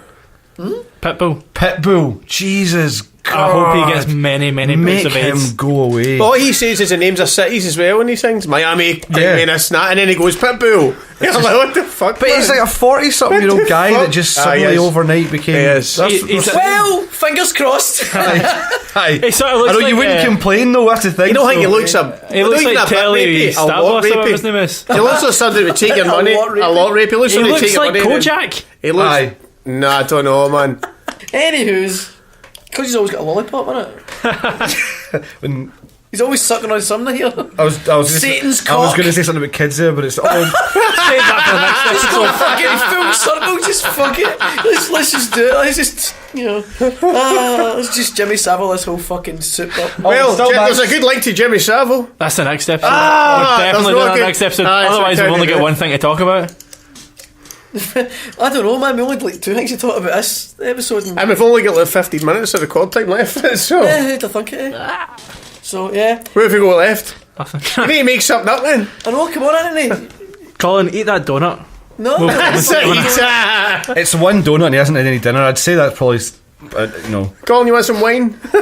[SPEAKER 6] Pitbull. Jesus God.
[SPEAKER 5] I hope he gets many
[SPEAKER 6] Make
[SPEAKER 5] boots of
[SPEAKER 6] him
[SPEAKER 5] AIDS.
[SPEAKER 6] go away.
[SPEAKER 3] All he says is the names of cities as well when he sings Miami, Venice, and then he goes Pitbull. You're like, what the fuck?
[SPEAKER 6] But he's like a 40-something-year-old guy that just suddenly overnight became.
[SPEAKER 4] Well, fingers crossed.
[SPEAKER 6] Aye.
[SPEAKER 5] He sort of looks
[SPEAKER 6] I know
[SPEAKER 5] like
[SPEAKER 6] you wouldn't complain though. That's the thing.
[SPEAKER 3] You don't think he looks
[SPEAKER 5] He looks like Telly Stavros, whatever his name is.
[SPEAKER 3] He looks like somebody who would take your money. A lot rapey. He looks
[SPEAKER 5] He
[SPEAKER 3] like
[SPEAKER 5] looks like
[SPEAKER 3] money.
[SPEAKER 5] Kojak.
[SPEAKER 3] He looks. Nah, I don't know, man.
[SPEAKER 4] Anywho's, because he's always got a lollipop in it. He's always sucking on something here.
[SPEAKER 6] I was
[SPEAKER 4] Satan's cock.
[SPEAKER 6] I was going to say something about kids there, but it's all.
[SPEAKER 5] save that for the next
[SPEAKER 4] Just go
[SPEAKER 5] episode.
[SPEAKER 4] fucking full circle, just fuck it. Let's just do it. Let's just, let's just Jimmy Savile this whole fucking soup up.
[SPEAKER 3] Well, there's a good link to Jimmy Savile.
[SPEAKER 5] That's the next episode.
[SPEAKER 3] Ah,
[SPEAKER 5] We're definitely
[SPEAKER 3] there's no
[SPEAKER 5] doing that
[SPEAKER 3] good-
[SPEAKER 5] next episode.
[SPEAKER 3] Aye,
[SPEAKER 5] Otherwise,
[SPEAKER 3] so
[SPEAKER 5] we've only
[SPEAKER 3] can
[SPEAKER 5] got
[SPEAKER 3] do
[SPEAKER 5] one thing to talk about.
[SPEAKER 4] I don't know, man. We only like 2 things to talk about this episode.
[SPEAKER 3] And we've only got like 15 minutes of record time left, so
[SPEAKER 4] Yeah, who'd have thunk it? So, yeah.
[SPEAKER 3] where have we got left?
[SPEAKER 5] Nothing.
[SPEAKER 3] You need to make something up then.
[SPEAKER 4] I know, come on, Anthony.
[SPEAKER 5] Colin, eat that donut.
[SPEAKER 4] No,
[SPEAKER 6] It's one donut and he hasn't had any dinner. I'd say that's probably,
[SPEAKER 3] Colin, you want some wine?
[SPEAKER 4] you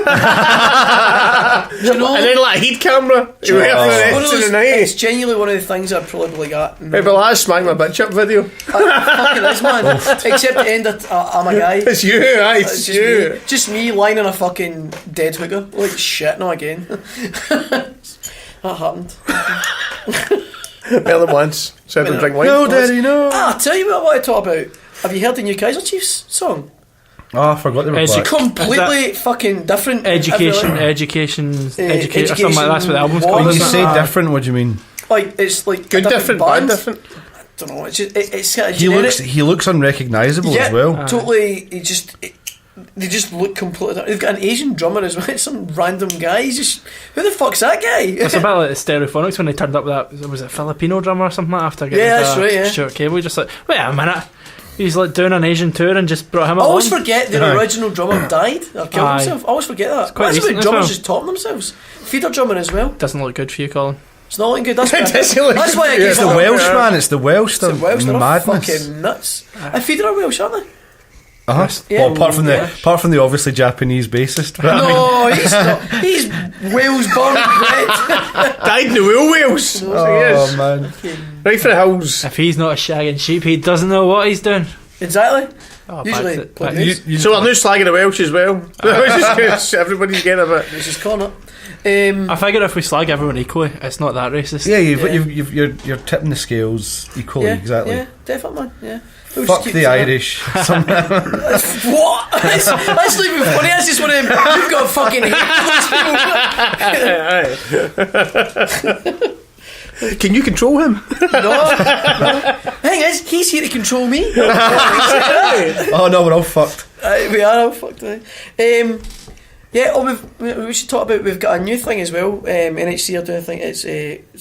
[SPEAKER 4] know,
[SPEAKER 3] And then like a heat camera. You wait for the rest of the night.
[SPEAKER 4] it's genuinely one of the things I'd probably got.
[SPEAKER 3] Hey, but last Smack My Bitch Up video.
[SPEAKER 4] Fucking is, man. Except the end that I'm a guy.
[SPEAKER 3] It's you, aye, it's you.
[SPEAKER 4] Just me lying in a fucking dead hooker. Like shit, not again. That happened.
[SPEAKER 3] Well, than once. So I drink wine.
[SPEAKER 6] no, Daddy, no.
[SPEAKER 4] I'll tell you what I want to talk about. Have you heard the new Kaiser Chiefs song?
[SPEAKER 6] Oh, I forgot they were
[SPEAKER 5] It's
[SPEAKER 6] back.
[SPEAKER 4] Completely fucking different.
[SPEAKER 5] Education,
[SPEAKER 4] Everything.
[SPEAKER 5] education, or something like that. That's what the album's
[SPEAKER 4] What
[SPEAKER 5] called.
[SPEAKER 6] When you
[SPEAKER 5] isn't
[SPEAKER 6] say
[SPEAKER 5] it?
[SPEAKER 6] different, what do you mean?
[SPEAKER 4] Like it's like
[SPEAKER 3] Good
[SPEAKER 4] a
[SPEAKER 3] different, bad
[SPEAKER 4] band.
[SPEAKER 3] different.
[SPEAKER 4] I don't know. It's just it's kind of
[SPEAKER 6] He looks unrecognisable
[SPEAKER 4] yeah,
[SPEAKER 6] as well.
[SPEAKER 4] totally. They just look completely. They've got an Asian drummer as well. It's some random guy. He's just who the fuck's that guy?
[SPEAKER 5] It's a bit like the Stereophonics when they turned up with that. Was it Filipino drummer or something like that after getting
[SPEAKER 4] Yeah, that's right, yeah.
[SPEAKER 5] Stuart Cable? Just like, wait a minute. He's like doing an Asian tour and just brought him
[SPEAKER 4] I
[SPEAKER 5] along.
[SPEAKER 4] always forget the original drummer died or killed
[SPEAKER 5] Aye.
[SPEAKER 4] himself. I always forget that.
[SPEAKER 5] quite
[SPEAKER 4] That's
[SPEAKER 5] recent
[SPEAKER 4] about
[SPEAKER 5] as
[SPEAKER 4] drummers
[SPEAKER 5] well.
[SPEAKER 4] just topping themselves. Feeder drummer as well.
[SPEAKER 5] Doesn't look good for you, Colin.
[SPEAKER 4] It's not looking good. That's why.
[SPEAKER 3] It doesn't look
[SPEAKER 4] That's
[SPEAKER 3] good
[SPEAKER 4] why I
[SPEAKER 3] for you.
[SPEAKER 4] gave
[SPEAKER 6] It's the
[SPEAKER 4] up.
[SPEAKER 6] Welsh, man. It's the Welsh.
[SPEAKER 4] It's the Welsh. They're
[SPEAKER 6] madness.
[SPEAKER 4] fucking nuts. And Feeder are Welsh, aren't they?
[SPEAKER 6] Uh-huh.
[SPEAKER 4] Yeah.
[SPEAKER 6] Well, apart from the obviously Japanese bassist. But
[SPEAKER 4] No, he's not. He's Wales born and bred.
[SPEAKER 3] Died in the wheel wheels.
[SPEAKER 6] oh man.
[SPEAKER 3] Right for the hills.
[SPEAKER 5] If he's not a shagging sheep, he doesn't know what he's doing.
[SPEAKER 4] Exactly.
[SPEAKER 5] Oh,
[SPEAKER 4] Usually,
[SPEAKER 5] back to-
[SPEAKER 4] play
[SPEAKER 5] back-
[SPEAKER 4] this.
[SPEAKER 3] So we're now slagging the Welsh as well. Everybody's getting a bit.
[SPEAKER 4] This is corner.
[SPEAKER 5] I figure if we slag everyone equally, it's not that racist.
[SPEAKER 6] Yeah, you're tipping the scales equally.
[SPEAKER 4] Yeah,
[SPEAKER 6] exactly.
[SPEAKER 4] Yeah, definitely, man. Yeah. We'll
[SPEAKER 6] Fuck
[SPEAKER 4] just keep
[SPEAKER 6] the
[SPEAKER 4] saying
[SPEAKER 6] Irish.
[SPEAKER 4] What? That's not even funny. That's just one of them. You've got fucking hate for those people.
[SPEAKER 3] Can you control him?
[SPEAKER 4] No. Thing is, he's here to control me.
[SPEAKER 6] Oh no, we're all fucked.
[SPEAKER 4] We are all fucked. Yeah. Oh, we should talk about. We've got a new thing as well. NHC are doing a thing. It's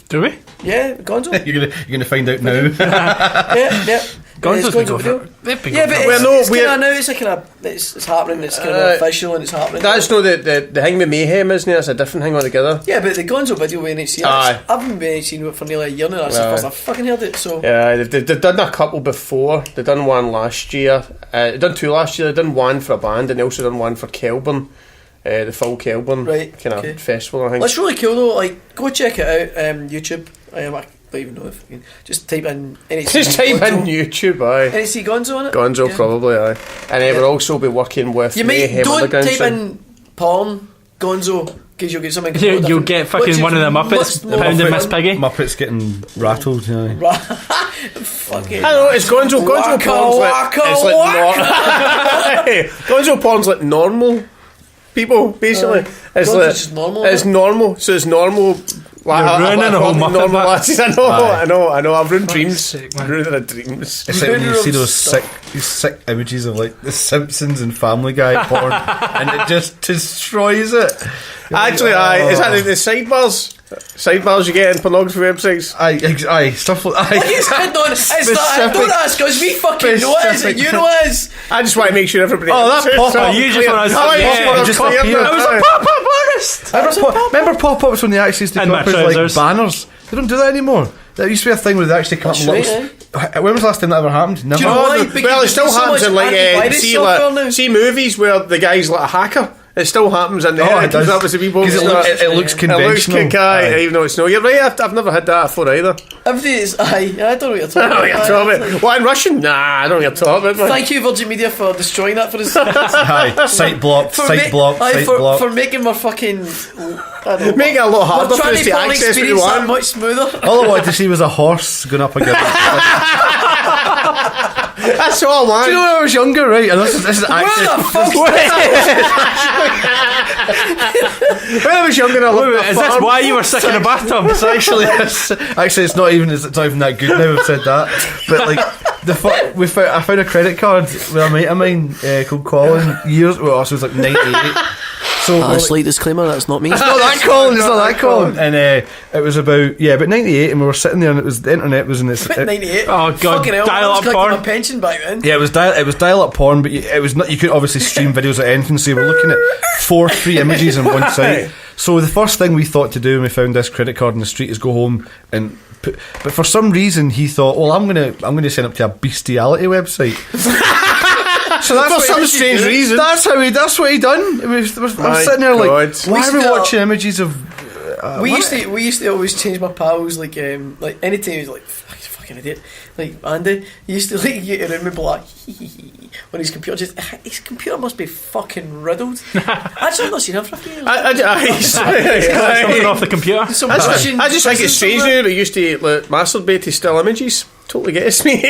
[SPEAKER 5] Do we?
[SPEAKER 4] yeah, Gonzo.
[SPEAKER 6] You're gonna find out now.
[SPEAKER 4] yeah.
[SPEAKER 5] Gonzo's been going
[SPEAKER 4] video.
[SPEAKER 5] for They've been
[SPEAKER 4] Yeah,
[SPEAKER 5] going
[SPEAKER 4] but
[SPEAKER 5] for
[SPEAKER 3] Well, no,
[SPEAKER 4] it's
[SPEAKER 3] we're-
[SPEAKER 4] kind of now. It's like kind of it's happening. It's kind of official and it's happening.
[SPEAKER 3] That's no the thing with Mayhem, isn't it? That's a different thing altogether.
[SPEAKER 4] Yeah, but the Gonzo video with NHC.
[SPEAKER 3] Aye.
[SPEAKER 4] I've been with NHC for nearly a year now. That's the
[SPEAKER 3] Well,
[SPEAKER 4] first I've fucking heard it. So
[SPEAKER 3] Yeah, they've done a couple before. They've done one last year. They've done 2 last year. They've done one for a band and they also done one for Kelburn. The full Kelburn
[SPEAKER 4] Right,
[SPEAKER 3] kind
[SPEAKER 4] okay.
[SPEAKER 3] of festival, I think.
[SPEAKER 4] that's really cool though. Like, go check it out. YouTube. I don't even know if you can just type in NHC.
[SPEAKER 3] Just type in
[SPEAKER 4] Gonzo.
[SPEAKER 3] YouTube, aye.
[SPEAKER 4] NHC Gonzo on it.
[SPEAKER 3] Gonzo,
[SPEAKER 4] Yeah.
[SPEAKER 3] probably, aye. And
[SPEAKER 4] Yeah.
[SPEAKER 3] we'll also be working with
[SPEAKER 4] You might
[SPEAKER 3] Mayhem
[SPEAKER 4] don't
[SPEAKER 3] Underground
[SPEAKER 4] type
[SPEAKER 3] soon.
[SPEAKER 4] in porn Gonzo because you'll get something.
[SPEAKER 5] You'll
[SPEAKER 4] completely
[SPEAKER 5] get
[SPEAKER 4] different,
[SPEAKER 5] fucking
[SPEAKER 4] which
[SPEAKER 5] one
[SPEAKER 4] is
[SPEAKER 5] of the Muppets
[SPEAKER 4] much more
[SPEAKER 5] pounding
[SPEAKER 4] fun.
[SPEAKER 5] Miss Piggy.
[SPEAKER 6] Muppets getting rattled. You know.
[SPEAKER 4] Fucking.
[SPEAKER 3] I know, it's Gonzo
[SPEAKER 4] Waka,
[SPEAKER 3] porn's
[SPEAKER 4] waka,
[SPEAKER 3] like, Gonzo porn's like normal people, basically. It's
[SPEAKER 4] Gonzo's
[SPEAKER 3] like,
[SPEAKER 4] just normal,
[SPEAKER 3] it's
[SPEAKER 4] isn't
[SPEAKER 3] normal, so it's normal. Like,
[SPEAKER 5] You're ruining the whole Muppet
[SPEAKER 3] normal
[SPEAKER 5] bit.
[SPEAKER 3] lasses. I know. I've ruined dreams.
[SPEAKER 5] sake, man.
[SPEAKER 3] Ruined their dreams.
[SPEAKER 6] It's like when you see those
[SPEAKER 4] Stuff.
[SPEAKER 6] sick images of like the Simpsons and Family Guy porn, and it just destroys it. You're
[SPEAKER 3] Actually,
[SPEAKER 6] like,
[SPEAKER 3] aye, is that
[SPEAKER 6] oh.
[SPEAKER 3] the sidebars? Sidebars you get in pornography websites?
[SPEAKER 6] Aye, stuff like
[SPEAKER 4] What is
[SPEAKER 6] aye.
[SPEAKER 4] it on? It's not.
[SPEAKER 6] Specific-
[SPEAKER 4] Don't ask us. We fucking know it. Is it? You know it is.
[SPEAKER 3] I just want to make sure everybody.
[SPEAKER 6] Oh, that pop-up,
[SPEAKER 5] you just want to-
[SPEAKER 6] yeah, just
[SPEAKER 3] clear.
[SPEAKER 6] appear.
[SPEAKER 5] It was a pop-up artist.
[SPEAKER 6] Remember pop-ups when they actually used to
[SPEAKER 5] And
[SPEAKER 6] come
[SPEAKER 5] my
[SPEAKER 6] up as like
[SPEAKER 5] trousers.
[SPEAKER 6] banners? They don't do that anymore. There used to be a thing where they actually come up
[SPEAKER 4] That's
[SPEAKER 6] with
[SPEAKER 4] right,
[SPEAKER 6] little. When was the last time that ever happened? Never.
[SPEAKER 4] Do you know why?
[SPEAKER 3] Well,
[SPEAKER 4] Because
[SPEAKER 3] it still
[SPEAKER 4] there's so
[SPEAKER 3] happens
[SPEAKER 4] much
[SPEAKER 3] in like
[SPEAKER 4] antivirus software now.
[SPEAKER 3] see movies where the guy's like a hacker. It still happens in there.
[SPEAKER 6] Oh, it does.
[SPEAKER 3] That was the people.
[SPEAKER 6] 'Cause it looks conventional.
[SPEAKER 3] Aye, even though it's no. You're right. I've never had that before either.
[SPEAKER 4] Everything is. Aye, I don't know what you're
[SPEAKER 3] I
[SPEAKER 4] talking
[SPEAKER 3] don't know what you're
[SPEAKER 4] about.
[SPEAKER 3] talking about. What, in Russian? Nah, I don't know what you're talking about, man.
[SPEAKER 4] Thank you, Virgin Media, for destroying that for us.
[SPEAKER 6] Aye, site blocked,
[SPEAKER 4] For
[SPEAKER 6] site blocked, site
[SPEAKER 4] for
[SPEAKER 6] blocked.
[SPEAKER 4] making my fucking. I don't know.
[SPEAKER 3] Make it a lot harder
[SPEAKER 4] We're
[SPEAKER 3] for
[SPEAKER 4] trying
[SPEAKER 3] us
[SPEAKER 4] to
[SPEAKER 3] to
[SPEAKER 4] put an
[SPEAKER 3] access what you
[SPEAKER 4] experience that
[SPEAKER 3] want.
[SPEAKER 4] much smoother.
[SPEAKER 6] All I wanted to see was a horse going up against.
[SPEAKER 3] That's all I want.
[SPEAKER 6] Do you know when I was younger, right? And this is actually...
[SPEAKER 4] What the fuck?
[SPEAKER 3] When I was younger, I loved
[SPEAKER 5] Is this why you were sick in the bathtub?
[SPEAKER 6] It's actually it's not even that good now. I've said that, but like I found a credit card with a mate of mine called Colin years. Well, also it was like 98. So
[SPEAKER 4] slight disclaimer, that's not me.
[SPEAKER 6] It's not that Colin. It's not that Colin. And it was about 98, and we were sitting there, and the internet was in its
[SPEAKER 4] 98.
[SPEAKER 5] Oh god, dial-up porn.
[SPEAKER 4] My pension back then.
[SPEAKER 6] Yeah, it was dial-up porn, but it was not. You couldn't obviously stream videos or anything. So you were looking at 4 free images on one site. So the first thing we thought to do when we found this credit card in the street is go home and put. But for some reason he thought, well, I'm gonna sign up to a bestiality website. So that's
[SPEAKER 3] for some strange reason.
[SPEAKER 6] That's what he done. We're sitting there like, why are we watching images of?
[SPEAKER 4] We used to always change my pals like anytime he was like fucking idiot, like Andy. He used to like get around me like when his computer his computer must be fucking riddled. Actually, I've not seen him for a few years.
[SPEAKER 5] Something off the computer.
[SPEAKER 3] I just think it's strange now. We used to masturbate to still images. Totally gets me.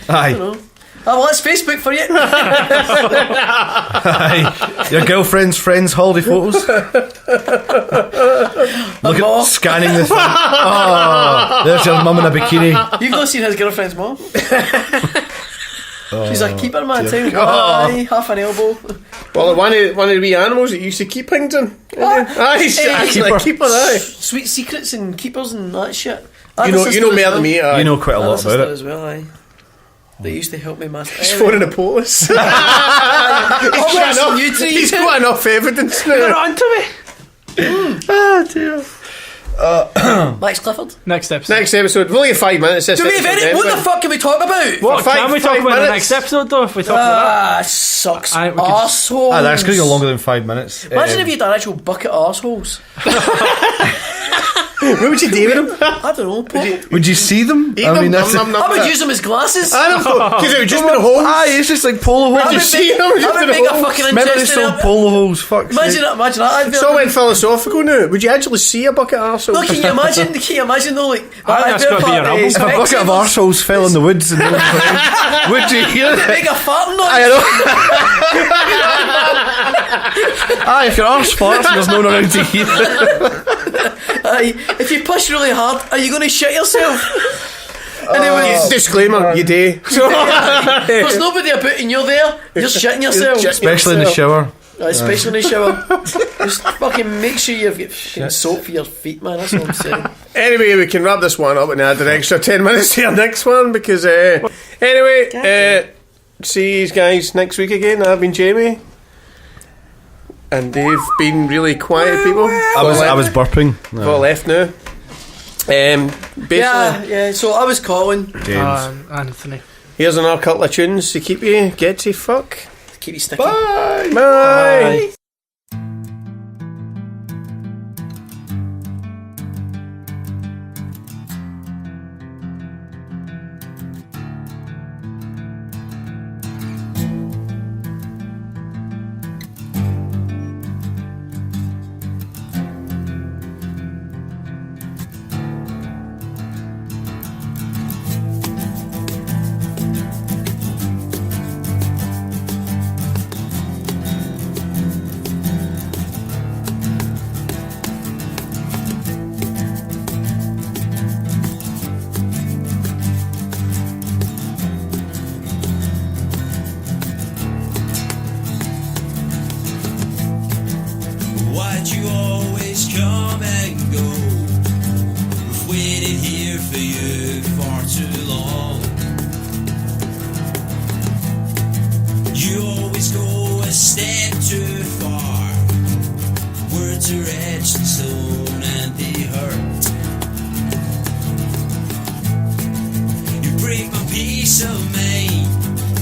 [SPEAKER 6] Aye.
[SPEAKER 4] Oh, well, that's Facebook for you.
[SPEAKER 6] Aye. Your girlfriend's friends' holiday photos. Look at scanning the thing. Oh, there's your mum in a bikini.
[SPEAKER 4] You've not seen his girlfriend's mom? She's a keeper, man.
[SPEAKER 3] Oh.
[SPEAKER 4] Half an elbow.
[SPEAKER 3] Well, one of the wee animals that used to keep Pington. He's actually a keeper.
[SPEAKER 4] Sweet secrets and keepers and that shit.
[SPEAKER 3] You know more than me.
[SPEAKER 6] You know quite a lot about it
[SPEAKER 4] as well. Aye. They used to help me master.
[SPEAKER 3] He's phoning the police. He's got enough evidence now.
[SPEAKER 5] You're on to me.
[SPEAKER 3] Oh dear.
[SPEAKER 4] Max Clifford.
[SPEAKER 5] Next episode.
[SPEAKER 3] We'll only 5 minutes.
[SPEAKER 4] What the fuck can we talk about?
[SPEAKER 5] What can we talk about in the next episode though? If we talk about that,
[SPEAKER 4] sucks arseholes.
[SPEAKER 6] That's going to go longer than 5 minutes.
[SPEAKER 4] Imagine if you'd done actual bucket arseholes.
[SPEAKER 3] What would you do with them?
[SPEAKER 4] I don't know.
[SPEAKER 6] Would you see them?
[SPEAKER 3] I
[SPEAKER 4] would use them as glasses.
[SPEAKER 3] I don't know, because it would just be a hole.
[SPEAKER 6] It's just like polo holes.
[SPEAKER 4] I would make a fucking
[SPEAKER 6] Remember they sold polo holes? Fuck.
[SPEAKER 4] Imagine that.
[SPEAKER 3] So I went philosophical now. Would you actually see a bucket of arseholes?
[SPEAKER 4] No, can you imagine though? Like,
[SPEAKER 5] that's got to be your album.
[SPEAKER 6] If a bucket of arseholes fell in the woods and would you hear it?
[SPEAKER 4] Make a farting noise.
[SPEAKER 6] I know. If your arse farts and there's no one around to hear it.
[SPEAKER 4] If you push really hard, are you going to shit yourself?
[SPEAKER 3] Disclaimer, you do.
[SPEAKER 4] There's nobody about and you're there, you're shitting yourself.
[SPEAKER 6] Especially in the shower.
[SPEAKER 4] Especially in the shower. Just fucking make sure you've got fucking soap for your feet, man. That's what I'm saying.
[SPEAKER 3] Anyway, we can wrap this one up and add an extra 10 minutes to our next one because see you guys next week again. I've been Jamie. And they've been really quiet people.
[SPEAKER 6] I was burping.
[SPEAKER 3] We've all left now.
[SPEAKER 4] Yeah. So I was Colin.
[SPEAKER 6] James.
[SPEAKER 5] Anthony.
[SPEAKER 3] Here's another couple of tunes to keep you get to fuck.
[SPEAKER 4] Keep you sticky.
[SPEAKER 3] Bye. Bye.
[SPEAKER 8] Why'd you always come and go? We've waited here for you far too long. You always go a step too far. Words are etched in stone and they hurt. You break my peace of mind.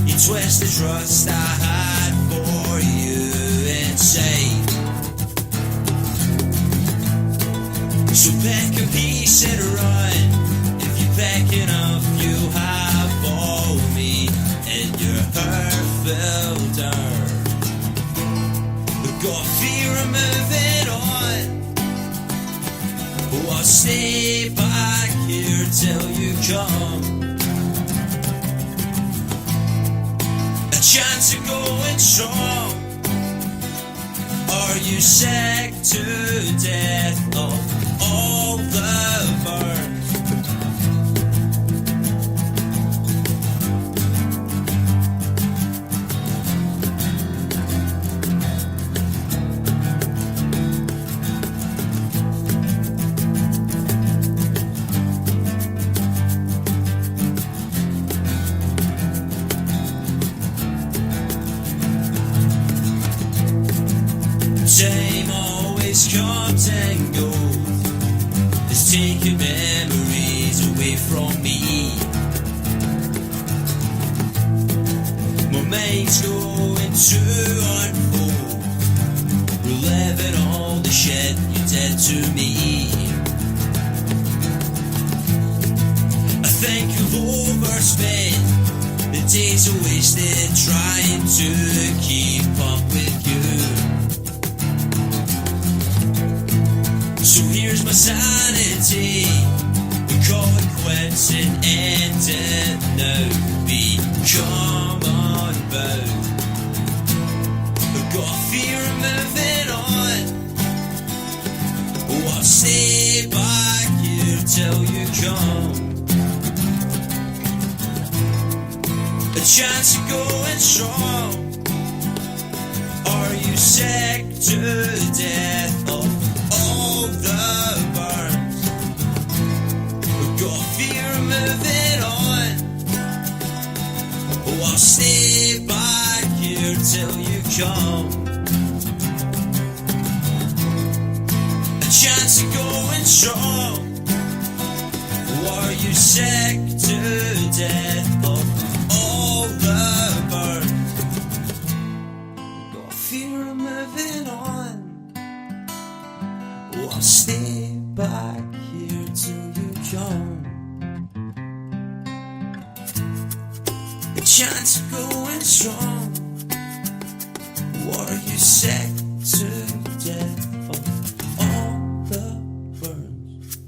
[SPEAKER 8] You twist the trust I had for you inside. So pack a piece and run. If you pack enough, you have all me and your heart fell down. Got fear of moving on. Oh, I'll stay back here till you come.
[SPEAKER 2] chance of going strong? Are you sick to death of all the burns? Time always comes and goes. It's taking memories away from me. My mind's going to unfold, reliving all the shit you did to me. I think you've overspent the days I wasted trying to keep up with you. So here's my sanity, we call it quits and end it now. Become unbound. I've got fear of moving on. Oh, I'll stay back here till you come. A chance of going strong. Are you sick to death of all the burns? I've got fear of moving on. Oh, I'll stay back here till you come. A chance of going strong. Are you sick to death of all the burns? Got fear of moving on. Oh, I'll stay back here till you come. A chance of going strong. Are you sick to death of all the burns?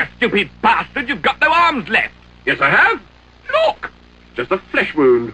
[SPEAKER 10] You stupid bastard, you've got no arms left. Yes, I have. Look, just a flesh wound.